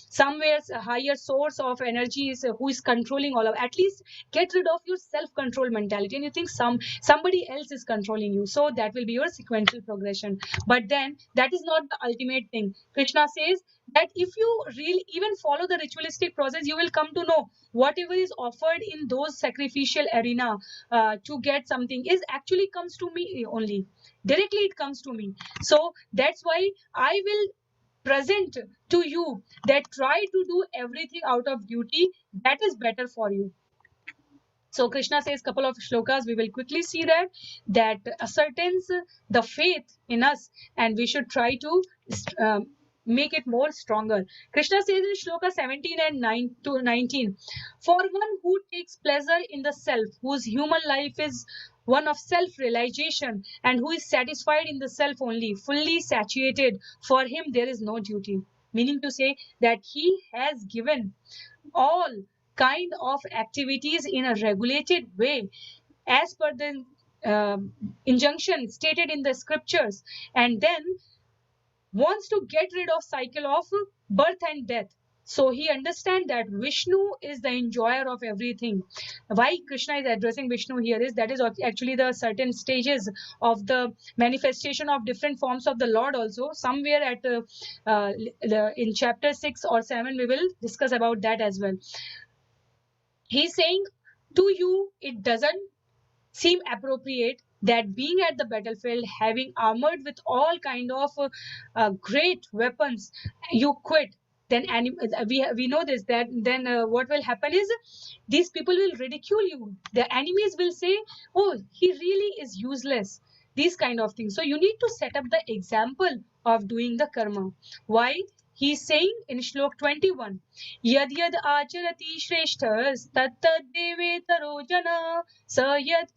somewhere a higher source of energy is who is controlling all of. At least get rid of your self-control mentality, and you think somebody else is controlling you. So that will be your sequential progression. But then that is not the ultimate thing. Krishna says that if you really even follow the ritualistic process, you will come to know whatever is offered in those sacrificial arena to get something is actually comes to me only. Directly it comes to me. So that's why I will present to you that try to do everything out of duty. That is better for you. So Krishna says couple of shlokas. We will quickly see that ascertains the faith in us, and we should try to make it more stronger. Krishna says in shloka 17 and 9 to 19, for one who takes pleasure in the self, whose human life is one of self-realization, and who is satisfied in the self only, fully satiated, for him there is no duty. Meaning to say that he has given all kind of activities in a regulated way as per the injunction stated in the scriptures, and then wants to get rid of cycle of birth and death. So he understands that Vishnu is the enjoyer of everything. Why Krishna is addressing Vishnu here is that is actually the certain stages of the manifestation of different forms of the Lord also. Somewhere at in chapter 6 or 7 we will discuss about that as well. He's saying to you it doesn't seem appropriate that being at the battlefield, having armored with all kind of great weapons, you quit. Then we know this, that then what will happen is these people will ridicule you. The enemies will say, oh, he really is useless. These kind of things. So you need to set up the example of doing the karma. Why? He's saying in Shlok 21, Yad yad acharati shreshthas tattad devetaro jana sa yad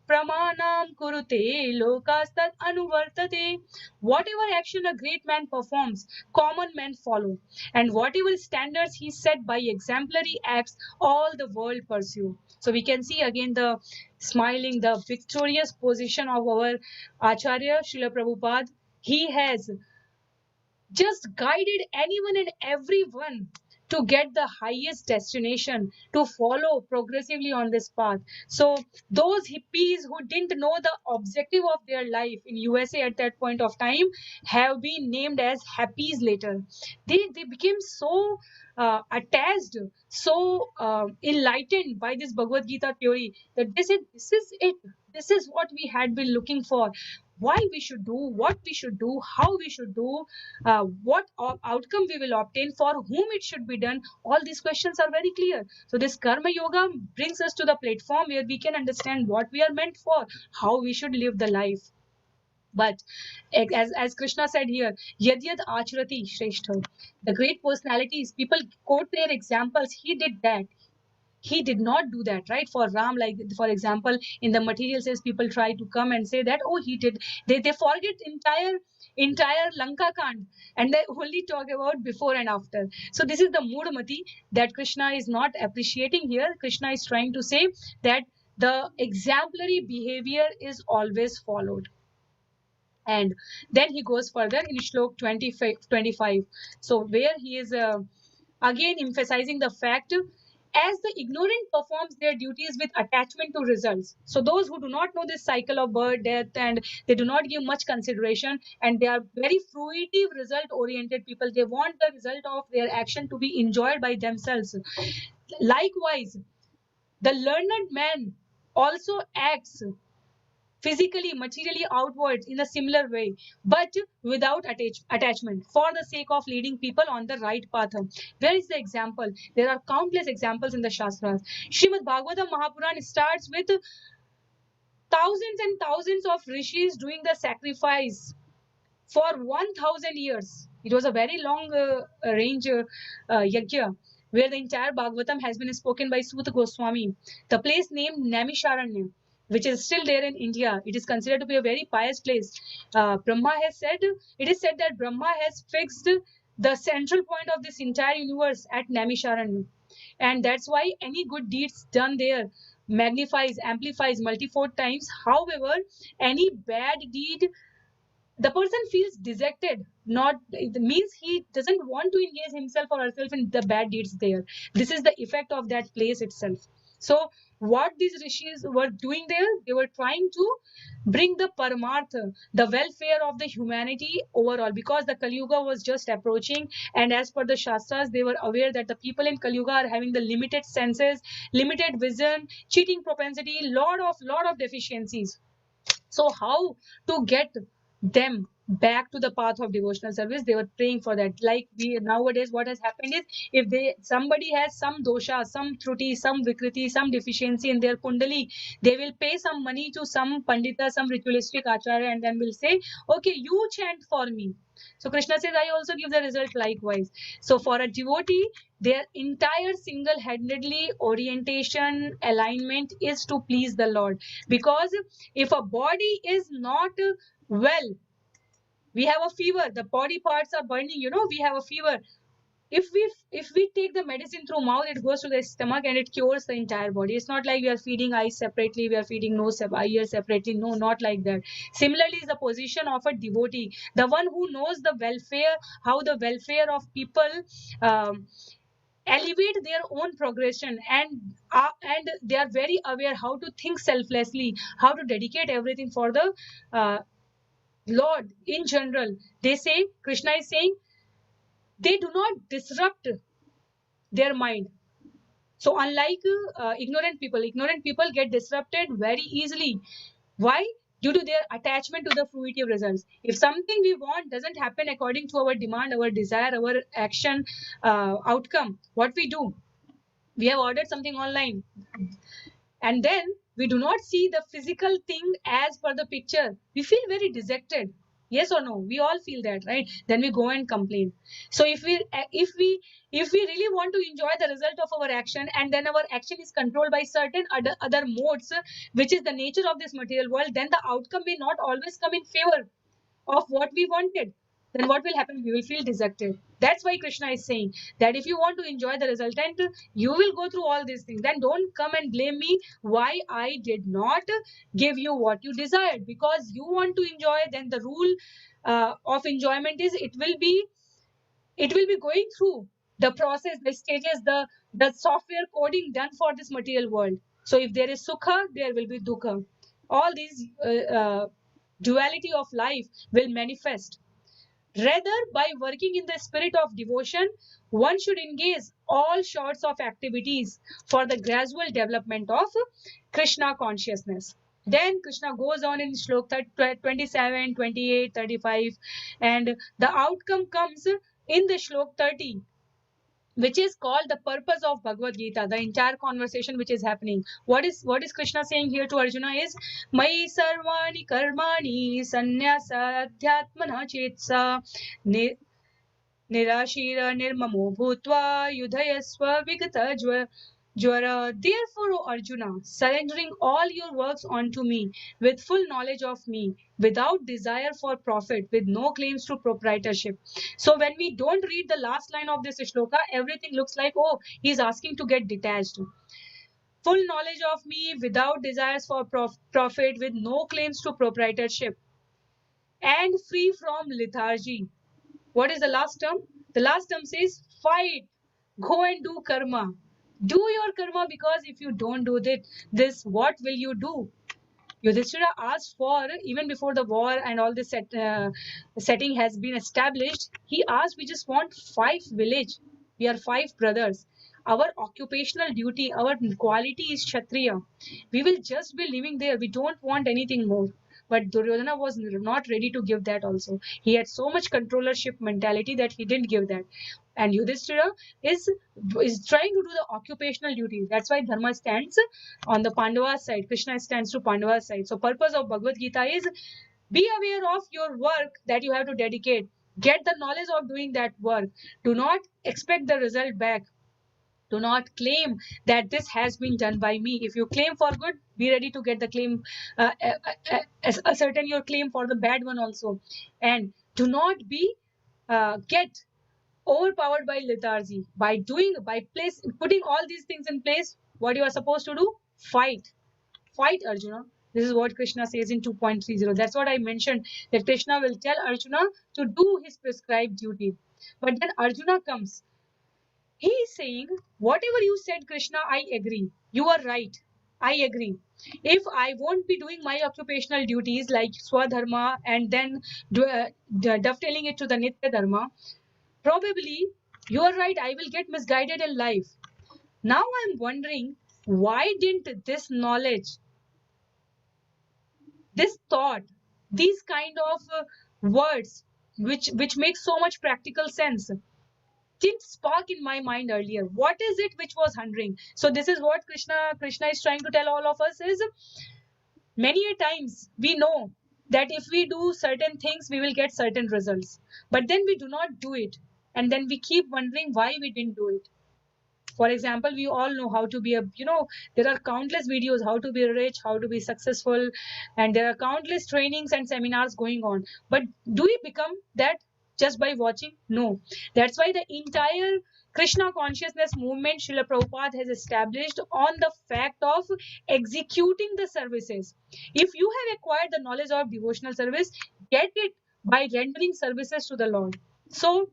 pramanam kurute lokastat anuvartate. Whatever action a great man performs, common men follow. And whatever standards he set by exemplary acts, all the world pursue. So we can see again the smiling, the victorious position of our Acharya Srila Prabhupada. He has just guided anyone and everyone to get the highest destination, to follow progressively on this path. So those hippies who didn't know the objective of their life in USA at that point of time have been named as happies later. They became so attached, so enlightened by this Bhagavad Gita theory that they said, this is it. This is what we had been looking for. Why we should do, what we should do, how we should do, what outcome we will obtain, for whom it should be done. All these questions are very clear. So this Karma Yoga brings us to the platform where we can understand what we are meant for, how we should live the life. But as Krishna said here, yad yad acharati shrestha, the great personalities, people quote their examples. He did that. He did not do that, right? For Ram, like for example, in the material sense, people try to come and say that, oh, he did. They forget entire Lanka Kand, and they only talk about before and after. So this is the moodmati that Krishna is not appreciating here. Krishna is trying to say that the exemplary behavior is always followed. And then he goes further in Shlok 25. So where he is again emphasizing the fact, as the ignorant performs their duties with attachment to results. So those who do not know this cycle of birth, death, and they do not give much consideration, and they are very fruitive, result oriented people. They want the result of their action to be enjoyed by themselves. Likewise, the learned man also acts physically, materially outwards in a similar way, but without attachment, for the sake of leading people on the right path. Where is the example? There are countless examples in the Shastras. Srimad Bhagvada Mahapuran starts with thousands and thousands of rishis doing the sacrifice for 1000 years. It was a very long range yajna, where the entire Bhagavatam has been spoken by Suta Goswami. The place named Naimisharanya, which is still there in India, it is considered to be a very pious place. Brahma has said, it is said that Brahma has fixed the central point of this entire universe at Naimisharanya. And that's why any good deeds done there magnifies, amplifies multifold times. However, any bad deed, the person feels dejected. Not, it means he doesn't want to engage himself or herself in the bad deeds there. This is the effect of that place itself. So what these rishis were doing there, they were trying to bring the paramartha, the welfare of the humanity overall, because the Kali Yuga was just approaching, and as per the Shastras, they were aware that the people in Kali Yuga are having the limited senses, limited vision, cheating propensity, lot of deficiencies. So how to get them back to the path of devotional service? They were praying for that. Like we nowadays, what has happened is, if somebody has some dosha, some truti, some vikriti, some deficiency in their kundali, they will pay some money to some pandita, some ritualistic acharya, and then will say, okay, you chant for me. So Krishna says, I also give the result likewise. So for a devotee, their entire single-handedly orientation, alignment is to please the Lord. Because if a body is not well, we have a fever, the body parts are burning, we have a fever. If we take the medicine through mouth, it goes to the stomach and it cures the entire body. It's not like we are feeding eyes separately, we are feeding nose, ears separately. No, not like that. Similarly is the position of a devotee, the one who knows the welfare, how the welfare of people elevate their own progression, and they are very aware how to think selflessly, how to dedicate everything for the Lord in general. They say, Krishna is saying, they do not disrupt their mind. So unlike ignorant people get disrupted very easily. Why? Due to their attachment to the fruitive results. If something we want doesn't happen according to our demand, our desire, our action, outcome, what we do? We have ordered something online, and then we do not see the physical thing as per the picture. We feel very dejected. Yes or no? We all feel that, right? Then we go and complain. So if we really want to enjoy the result of our action, and then our action is controlled by certain other modes, which is the nature of this material world, then the outcome may not always come in favor of what we wanted. Then what will happen? We will feel dejected. That's why Krishna is saying that if you want to enjoy the resultant, you will go through all these things. Then don't come and blame me why I did not give you what you desired. Because you want to enjoy, then the rule of enjoyment is it will be going through the process, the stages, the software coding done for this material world. So if there is sukha, there will be dukkha. All these duality of life will manifest. Rather, by working in the spirit of devotion, one should engage all sorts of activities for the gradual development of Krishna consciousness. Then Krishna goes on in Shlok 27, 28, 35, and the outcome comes in the Shlok 30, which is called the purpose of Bhagavad Gita, the entire conversation which is happening. What is Krishna saying here to Arjuna is Mai sarvani karmani sannyasa adhyatmana chetsa nirashira nirmamo bhutva yudhayasva vigata jwara. Therefore, O Arjuna, surrendering all your works unto me with full knowledge of me, without desire for profit, with no claims to proprietorship. So when we don't read the last line of this shloka, everything looks like, oh, he's asking to get detached. Full knowledge of me, without desires for profit, with no claims to proprietorship, and free from lethargy. What is the last term? The last term says fight, go and do karma. Do your karma, because if you don't do this, what will you do? Yudhishthira asked for, even before the war and all this setting has been established, he asked, we just want 5 village. We are 5 brothers. Our occupational duty, our quality is Kshatriya. We will just be living there. We don't want anything more. But Duryodhana was not ready to give that also. He had so much controllership mentality that he didn't give that. And Yudhishthira is trying to do the occupational duty. That's why Dharma stands on the Pandava side. Krishna stands to Pandava side. So purpose of Bhagavad Gita is be aware of your work that you have to dedicate. Get the knowledge of doing that work. Do not expect the result back. Do not claim that this has been done by me. If you claim for good, be ready to get the claim, ascertain your claim for the bad one also. And do not be get overpowered by lethargy. By putting all these things in place, what you are supposed to do? Fight. Fight, Arjuna. This is what Krishna says in 2.30. That's what I mentioned, that Krishna will tell Arjuna to do his prescribed duty. But then Arjuna comes. He is saying, whatever you said, Krishna, I agree. You are right. I agree. If I won't be doing my occupational duties like Swadharma and then dovetailing it to the Nitya Dharma, probably you are right. I will get misguided in life. Now I'm wondering, why didn't this knowledge, this thought, these kind of words, which make so much practical sense, didn't spark in my mind earlier? What is it which was hindering? So this is what Krishna is trying to tell all of us is, many a times we know that if we do certain things, we will get certain results. But then we do not do it. And then we keep wondering why we didn't do it. For example, we all know how to be there are countless videos, how to be rich, how to be successful. And there are countless trainings and seminars going on. But do we become that just by watching? No. That's why the entire Krishna consciousness movement Srila Prabhupada has established on the fact of executing the services. If you have acquired the knowledge of devotional service, get it by rendering services to the Lord. So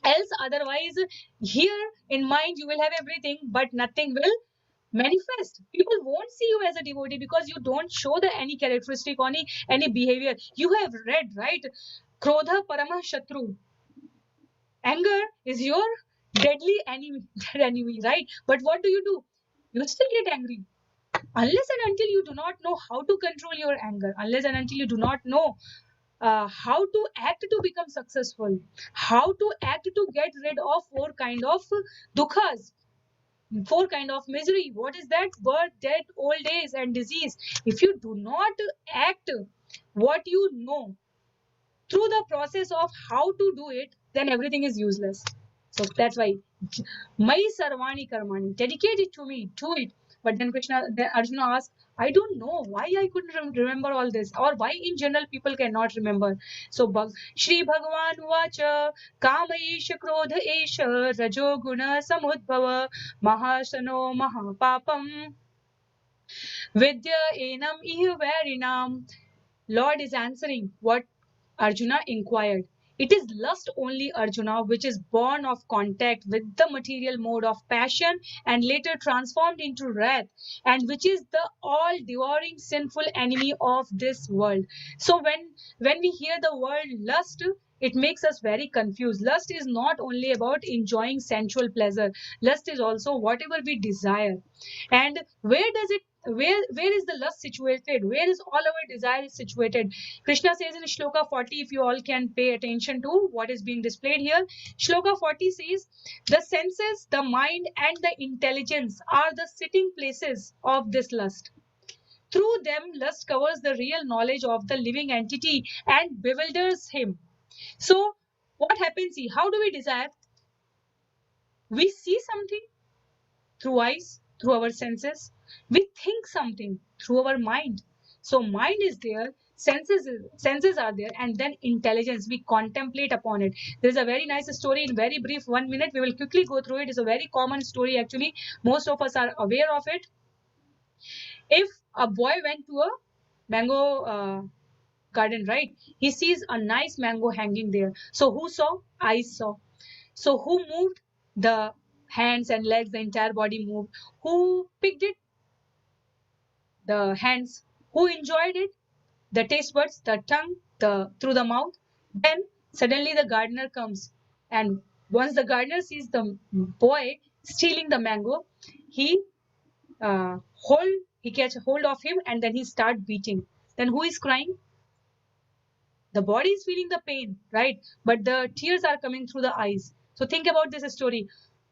else, otherwise, here in mind you will have everything, but nothing will manifest. People won't see you as a devotee because you don't show the any characteristic or any behavior. You have read, right? Krodha parama shatru. Anger is your deadly enemy, right? But what do? You still get angry. Unless and until you do not know how to control your anger, unless and until you do not know how to act to become successful, how to act to get rid of 4 kind of dukkhas, 4 kind of misery. What is that? Birth, death, old age, and disease. If you do not act what you know through the process of how to do it, then everything is useless. So that's why Mai Sarvani Karmani, dedicate it to me, do it. But then Arjuna asked, I don't know why I couldn't remember all this, or why in general people cannot remember. So Shri Bhagavan Vacha Kamaisha Krodha Esha Rajo Guna Samudbhava Mahasano Mahapapam Vidya Enam Ihu Varinam. Lord is answering what Arjuna inquired. It is lust only, Arjuna, which is born of contact with the material mode of passion and later transformed into wrath, and which is the all devouring sinful enemy of this world. So when we hear the word lust, it makes us very confused. Lust is not only about enjoying sensual pleasure. Lust is also whatever we desire. And where is the lust situated? Where is all our desire is situated? Krishna says in Shloka 40, if you all can pay attention to what is being displayed here, Shloka 40 says, the senses, the mind, and the intelligence are the sitting places of this lust. Through them, lust covers the real knowledge of the living entity and bewilders him. So, what happens? See, how do we desire? We see something through eyes, through our senses. We think something through our mind. So mind is there, senses are there, and then intelligence. We contemplate upon it. There is a very nice story in very brief 1 minute. We will quickly go through it. It's a very common story actually. Most of us are aware of it. If a boy went to a mango garden, right? He sees a nice mango hanging there. So who saw? Eyes saw. So who moved? The hands and legs, the entire body moved. Who picked it? The hands. Who enjoyed it? The taste buds, the tongue, the through the mouth. Then suddenly the gardener comes, and once the gardener sees the boy stealing the mango, he hold he catch hold of him, and then he start beating. Then who is crying? The body is feeling the pain, right? But the tears are coming through the eyes. So think about this story.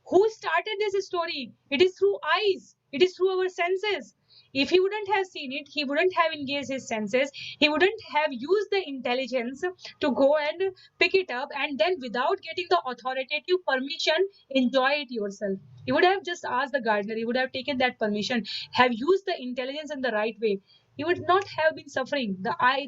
Who started this story? It is through eyes. It is through our senses. If he wouldn't have seen it, he wouldn't have engaged his senses. He wouldn't have used the intelligence to go and pick it up and then, without getting the authoritative permission, enjoy it yourself. He would have just asked the gardener. He would have taken that permission, have used the intelligence in the right way. He would not have been suffering. I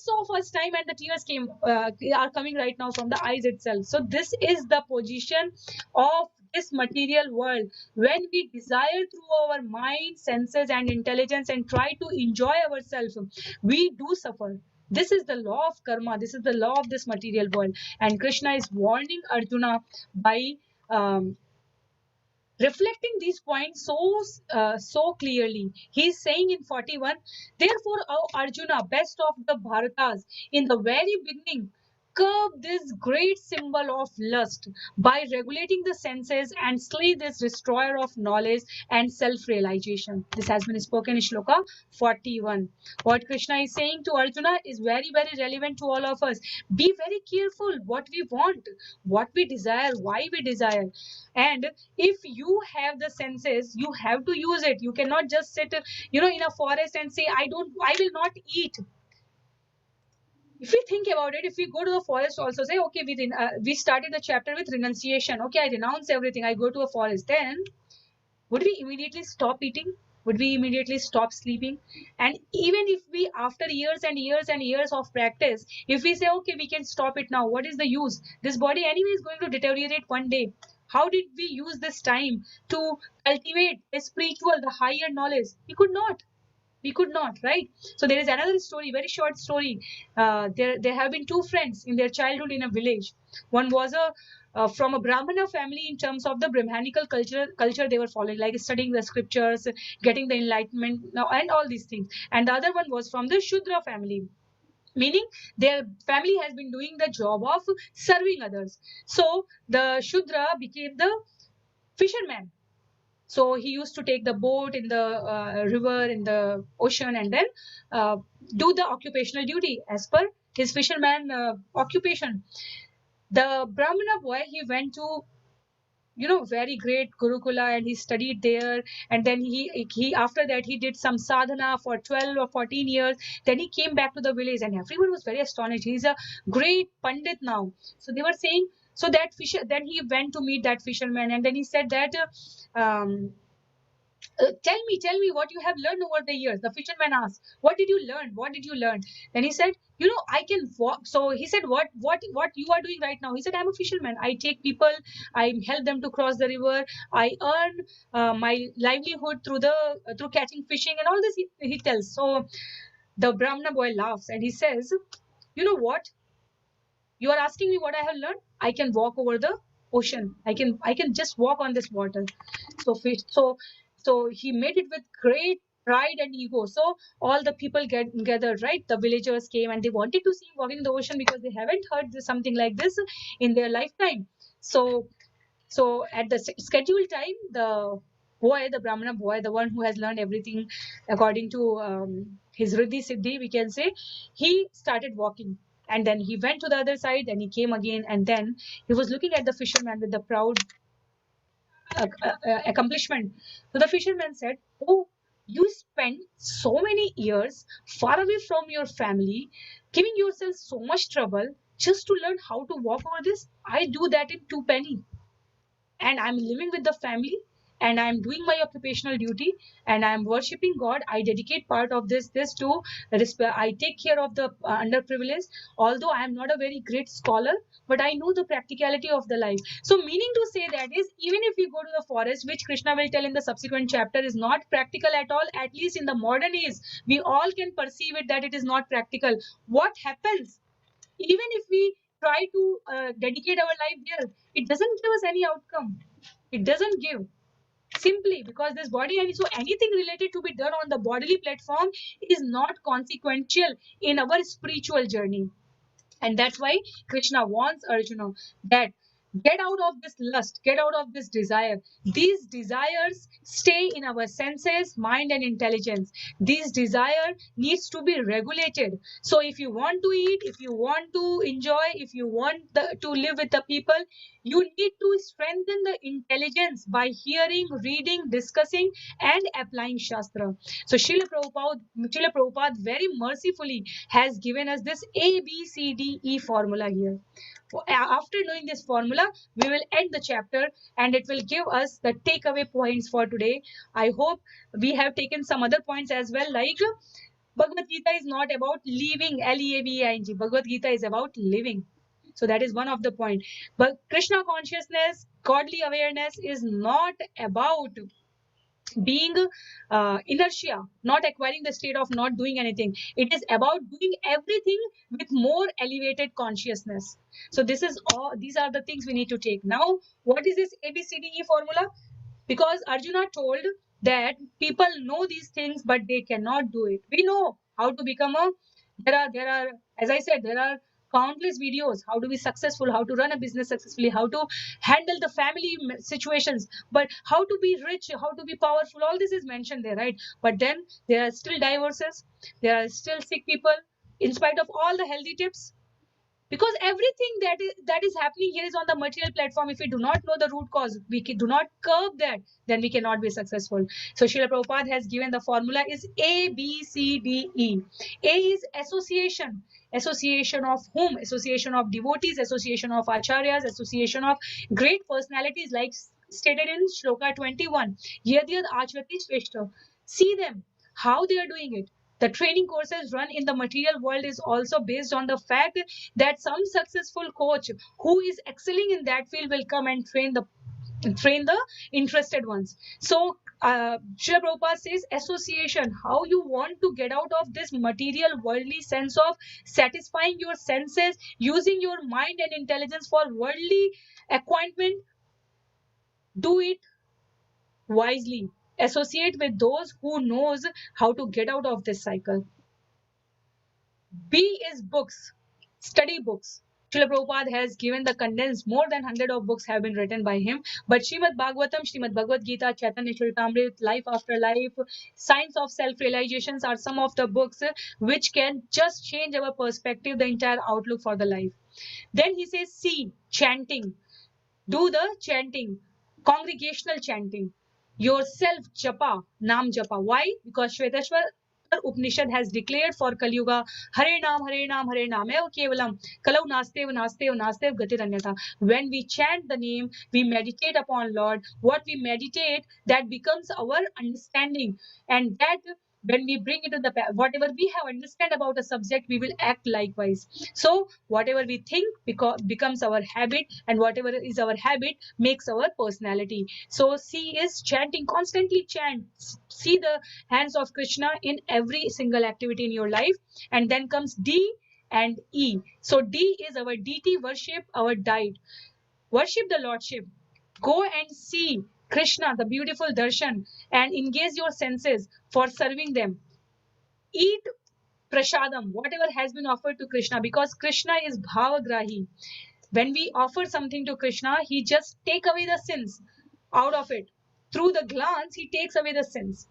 saw first time, and the tears came are coming right now from the eyes itself. So this is the position of this material world. When we desire through our mind, senses, and intelligence and try to enjoy ourselves, we do suffer. This is the law of karma. This is the law of this material world. And Krishna is warning Arjuna by reflecting these points so clearly. He is saying in 41, therefore, O Arjuna, best of the Bharatas, in the very beginning, curb this great symbol of lust by regulating the senses and slay this destroyer of knowledge and self-realization. This has been spoken in Shloka 41. What Krishna is saying to Arjuna is very, very relevant to all of us. Be very careful what we want, what we desire, why we desire. And if you have the senses, you have to use it. You cannot just sit in a forest and say, I will not eat. If we think about it, if we go to the forest also, say, okay, we started the chapter with renunciation. Okay, I renounce everything, I go to a forest. Then would we immediately stop eating? Would we immediately stop sleeping? And even if we, after years and years and years of practice, if we say, okay, we can stop it now, what is the use? This body anyway is going to deteriorate one day. How did we use this time to cultivate a spiritual, the higher knowledge? We could not, right? So there is another story, very short story. There have been two friends in their childhood in a village. One was from a Brahmana family in terms of the Brahmanical culture they were following, like studying the scriptures, getting the enlightenment, and all these things. And the other one was from the Shudra family, meaning their family has been doing the job of serving others. So the Shudra became the fisherman. So he used to take the boat in the river, in the ocean, and then do the occupational duty as per his fisherman occupation. The Brahmana boy, he went to very great Gurukula, and he studied there, and then he after that he did some sadhana for 12 or 14 years. Then he came back to the village, and everyone was very astonished. He's a great pandit now. So they were saying, so that fisher, then he went to meet that fisherman, and then he said that tell me what you have learned over the years. The fisherman asked, what did you learn? Then he said, I can walk. So he said, what you are doing right now? He said, I'm a fisherman. I take people, I help them to cross the river. I earn my livelihood through catching fishing, and all this he tells. So the Brahmana boy laughs, and he says, you know what? You are asking me what I have learned? I can walk over the ocean. I can just walk on this water. So he made it with great pride and ego. So all the people gathered, right? The villagers came and they wanted to see him walking in the ocean because they haven't heard something like this in their lifetime. So at the scheduled time, the boy, the Brahmana boy, the one who has learned everything according to his Riddhi Siddhi, we can say, he started walking. And then he went to the other side, then he came again, and then he was looking at the fisherman with the proud accomplishment. So the fisherman said, "Oh, you spent so many years far away from your family, giving yourself so much trouble just to learn how to walk over this. I do that in 2 penny, and I'm living with the family, and I'm doing my occupational duty, and I'm worshipping God. I dedicate part of this to I take care of the underprivileged, although I am not a very great scholar, but I know the practicality of the life." So meaning to say that is, even if we go to the forest, which Krishna will tell in the subsequent chapter is not practical at all, at least in the modern age we all can perceive it that it is not practical. What happens even if we try to dedicate our life there? It doesn't give us any outcome. It doesn't give, simply because this body, and so anything related to be done on the bodily platform is not consequential in our spiritual journey. And that's why Krishna wants Arjuna that get out of this lust, get out of this desire. These desires stay in our senses, mind, and intelligence. These desire needs to be regulated. So if you want to eat, if you want to enjoy, if you want to live with the people, you need to strengthen the intelligence by hearing, reading, discussing, and applying Shastra. So Srila Prabhupada very mercifully has given us this A, B, C, D, E formula here. After knowing this formula, we will end the chapter and it will give us the takeaway points for today. I hope we have taken some other points as well, like Bhagavad Gita is not about leaving, L-E-A-V-E-I-N-G. Bhagavad Gita is about living. So that is one of the point. But Krishna consciousness, godly awareness is not about being inertia, not acquiring the state of not doing anything. It is about doing everything with more elevated consciousness. So this is all, these are the things we need to take. Now what is this ABCDE formula? Because Arjuna told that people know these things but they cannot do it. We know how to become a, there are as I said, there are countless videos how to be successful, how to run a business successfully, how to handle the family situations, but how to be rich, how to be powerful, all this is mentioned there, right? But then there are still divorces, there are still sick people in spite of all the healthy tips, because everything that is happening here is on the material platform. If we do not know the root cause, we do not curb that, then we cannot be successful. So Srila Prabhupada has given the formula is A, B, C, D, E. A is association. Association of whom? Association of devotees, association of acharyas, association of great personalities, like stated in Shloka 21. Yad yad achvati shveshta. See them, how they are doing it. The training courses run in the material world is also based on the fact that some successful coach who is excelling in that field will come and train the interested ones. So Srila Prabhupada says association, how you want to get out of this material worldly sense of satisfying your senses, using your mind and intelligence for worldly acquaintment. Do it wisely. Associate with those who knows how to get out of this cycle. B is books, study books. Srila Prabhupada has given the condensed, more than 100 of books have been written by him. But Srimad Bhagavatam, Srimad Bhagavad Gita, Chaitanya Charitamrita, Life After Life, Science of Self-Realizations are some of the books which can just change our perspective, the entire outlook for the life. Then he says C, chanting. Do the chanting, congregational chanting. Yourself japa, nam japa. Why? Because Shvetashwar Upanishad has declared for Kali Yuga, Hare Nam, Hare Nam, Hare Nam, Eva Kevalam, Kalau Nastev, Nastev, Nastev, Gatiranyata. When we chant the name, we meditate upon Lord. What we meditate, that becomes our understanding. And that when we bring it to the, whatever we have understand about a subject, we will act likewise. So whatever we think becomes our habit, and whatever is our habit makes our personality. So C is chanting, constantly chant. See the hands of Krishna in every single activity in your life. And then comes D, and E. So D is our deity worship, our diet. Worship the Lordship. Go and see Krishna, the beautiful darshan, and engage your senses for serving them. Eat prasadam, whatever has been offered to Krishna, because Krishna is bhavagrahi. When we offer something to Krishna, he just take away the sins out of it. Through the glance, he takes away the sins.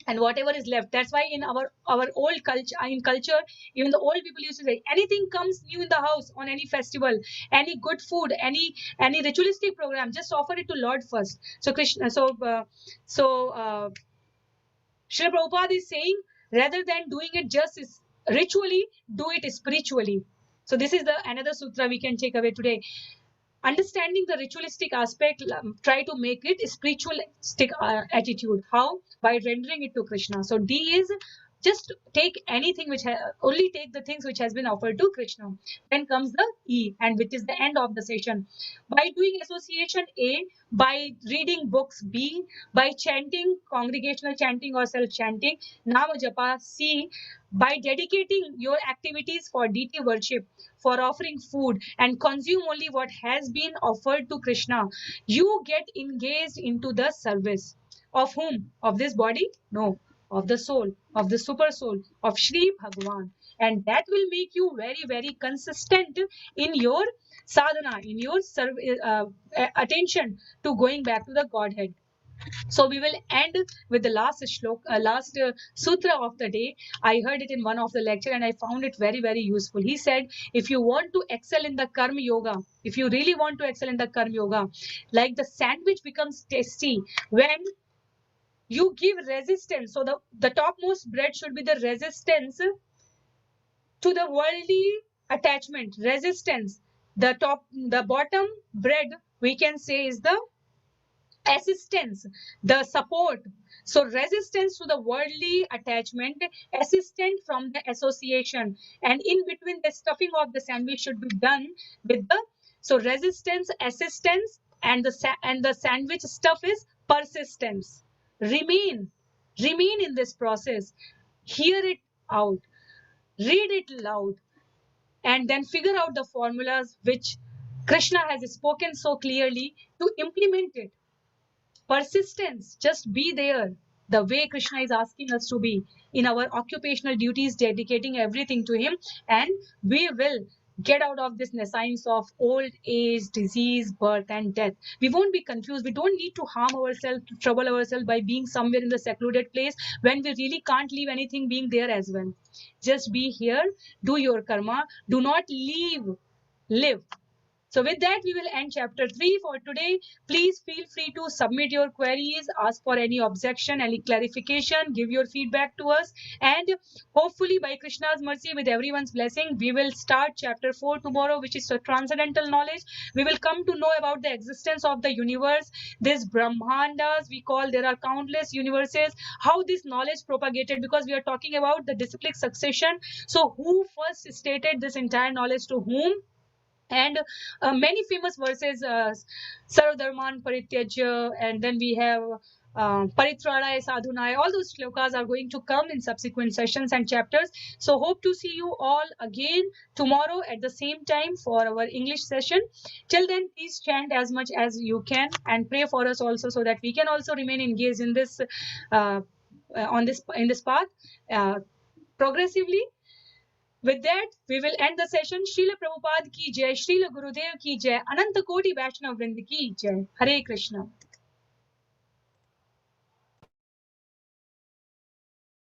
And whatever is left, that's why in our old culture, even the old people used to say, anything comes new in the house on any festival, any good food, any ritualistic program, just offer it to Lord first. So Krishna, Srila Prabhupada is saying, rather than doing it just ritually, do it spiritually. So this is the another sutra we can take away today. Understanding the ritualistic aspect, try to make it a spiritualistic attitude. How? By rendering it to Krishna. So D is just take anything only take the things which has been offered to Krishna. Then comes the E, and which is the end of the session. By doing association A, by reading books B, by chanting, congregational chanting or self-chanting, Nama Japa C, by dedicating your activities for deity worship, for offering food, and consume only what has been offered to Krishna, you get engaged into the service. Of whom? Of this body? No. Of the soul, of the super soul, of Shri Bhagavan. And that will make you very, very consistent in your sadhana, in your attention to going back to the Godhead. So we will end with the last sutra of the day. I heard it in one of the lecture and I found it very, very useful. He said, if you want to excel in the karma yoga, if you really want to excel in the karma yoga, like the sandwich becomes tasty when you give resistance. So the topmost bread should be the resistance to the worldly attachment, resistance. The bottom bread, we can say, is the assistance, the support. So resistance to the worldly attachment, assistance from the association, and in between the stuffing of the sandwich should be done with the, so resistance, assistance, and the sandwich stuff is persistence. Remain in this process, hear it out, read it loud, and then figure out the formulas which Krishna has spoken so clearly to implement it. Persistence, just be there the way Krishna is asking us to be in our occupational duties, dedicating everything to him, and we will get out of this nescience of old age, disease, birth, and death. We won't be confused. We don't need to harm ourselves, to trouble ourselves by being somewhere in the secluded place when we really can't leave anything being there as well. Just be here, do your karma, do not live. So with that, we will end chapter 3 for today. Please feel free to submit your queries, ask for any objection, any clarification, give your feedback to us. And hopefully by Krishna's mercy, with everyone's blessing, we will start chapter 4 tomorrow, which is the transcendental knowledge. We will come to know about the existence of the universe, this Brahmandas we call, there are countless universes, how this knowledge propagated, because we are talking about the disciplic succession. So who first stated this entire knowledge to whom? And many famous verses, Sarvadharman Parityajya, and then we have Paritranaya Sadhunaya. All those shlokas are going to come in subsequent sessions and chapters. So hope to see you all again tomorrow at the same time for our English session. Till then, please chant as much as you can and pray for us also, so that we can also remain engaged in this in this path progressively. With that, we will end the session. Srila Prabhupada ki jai, Srila Gurudev ki jai, Ananta Koti Vaishnava Vrind ki jai. Hare Krishna.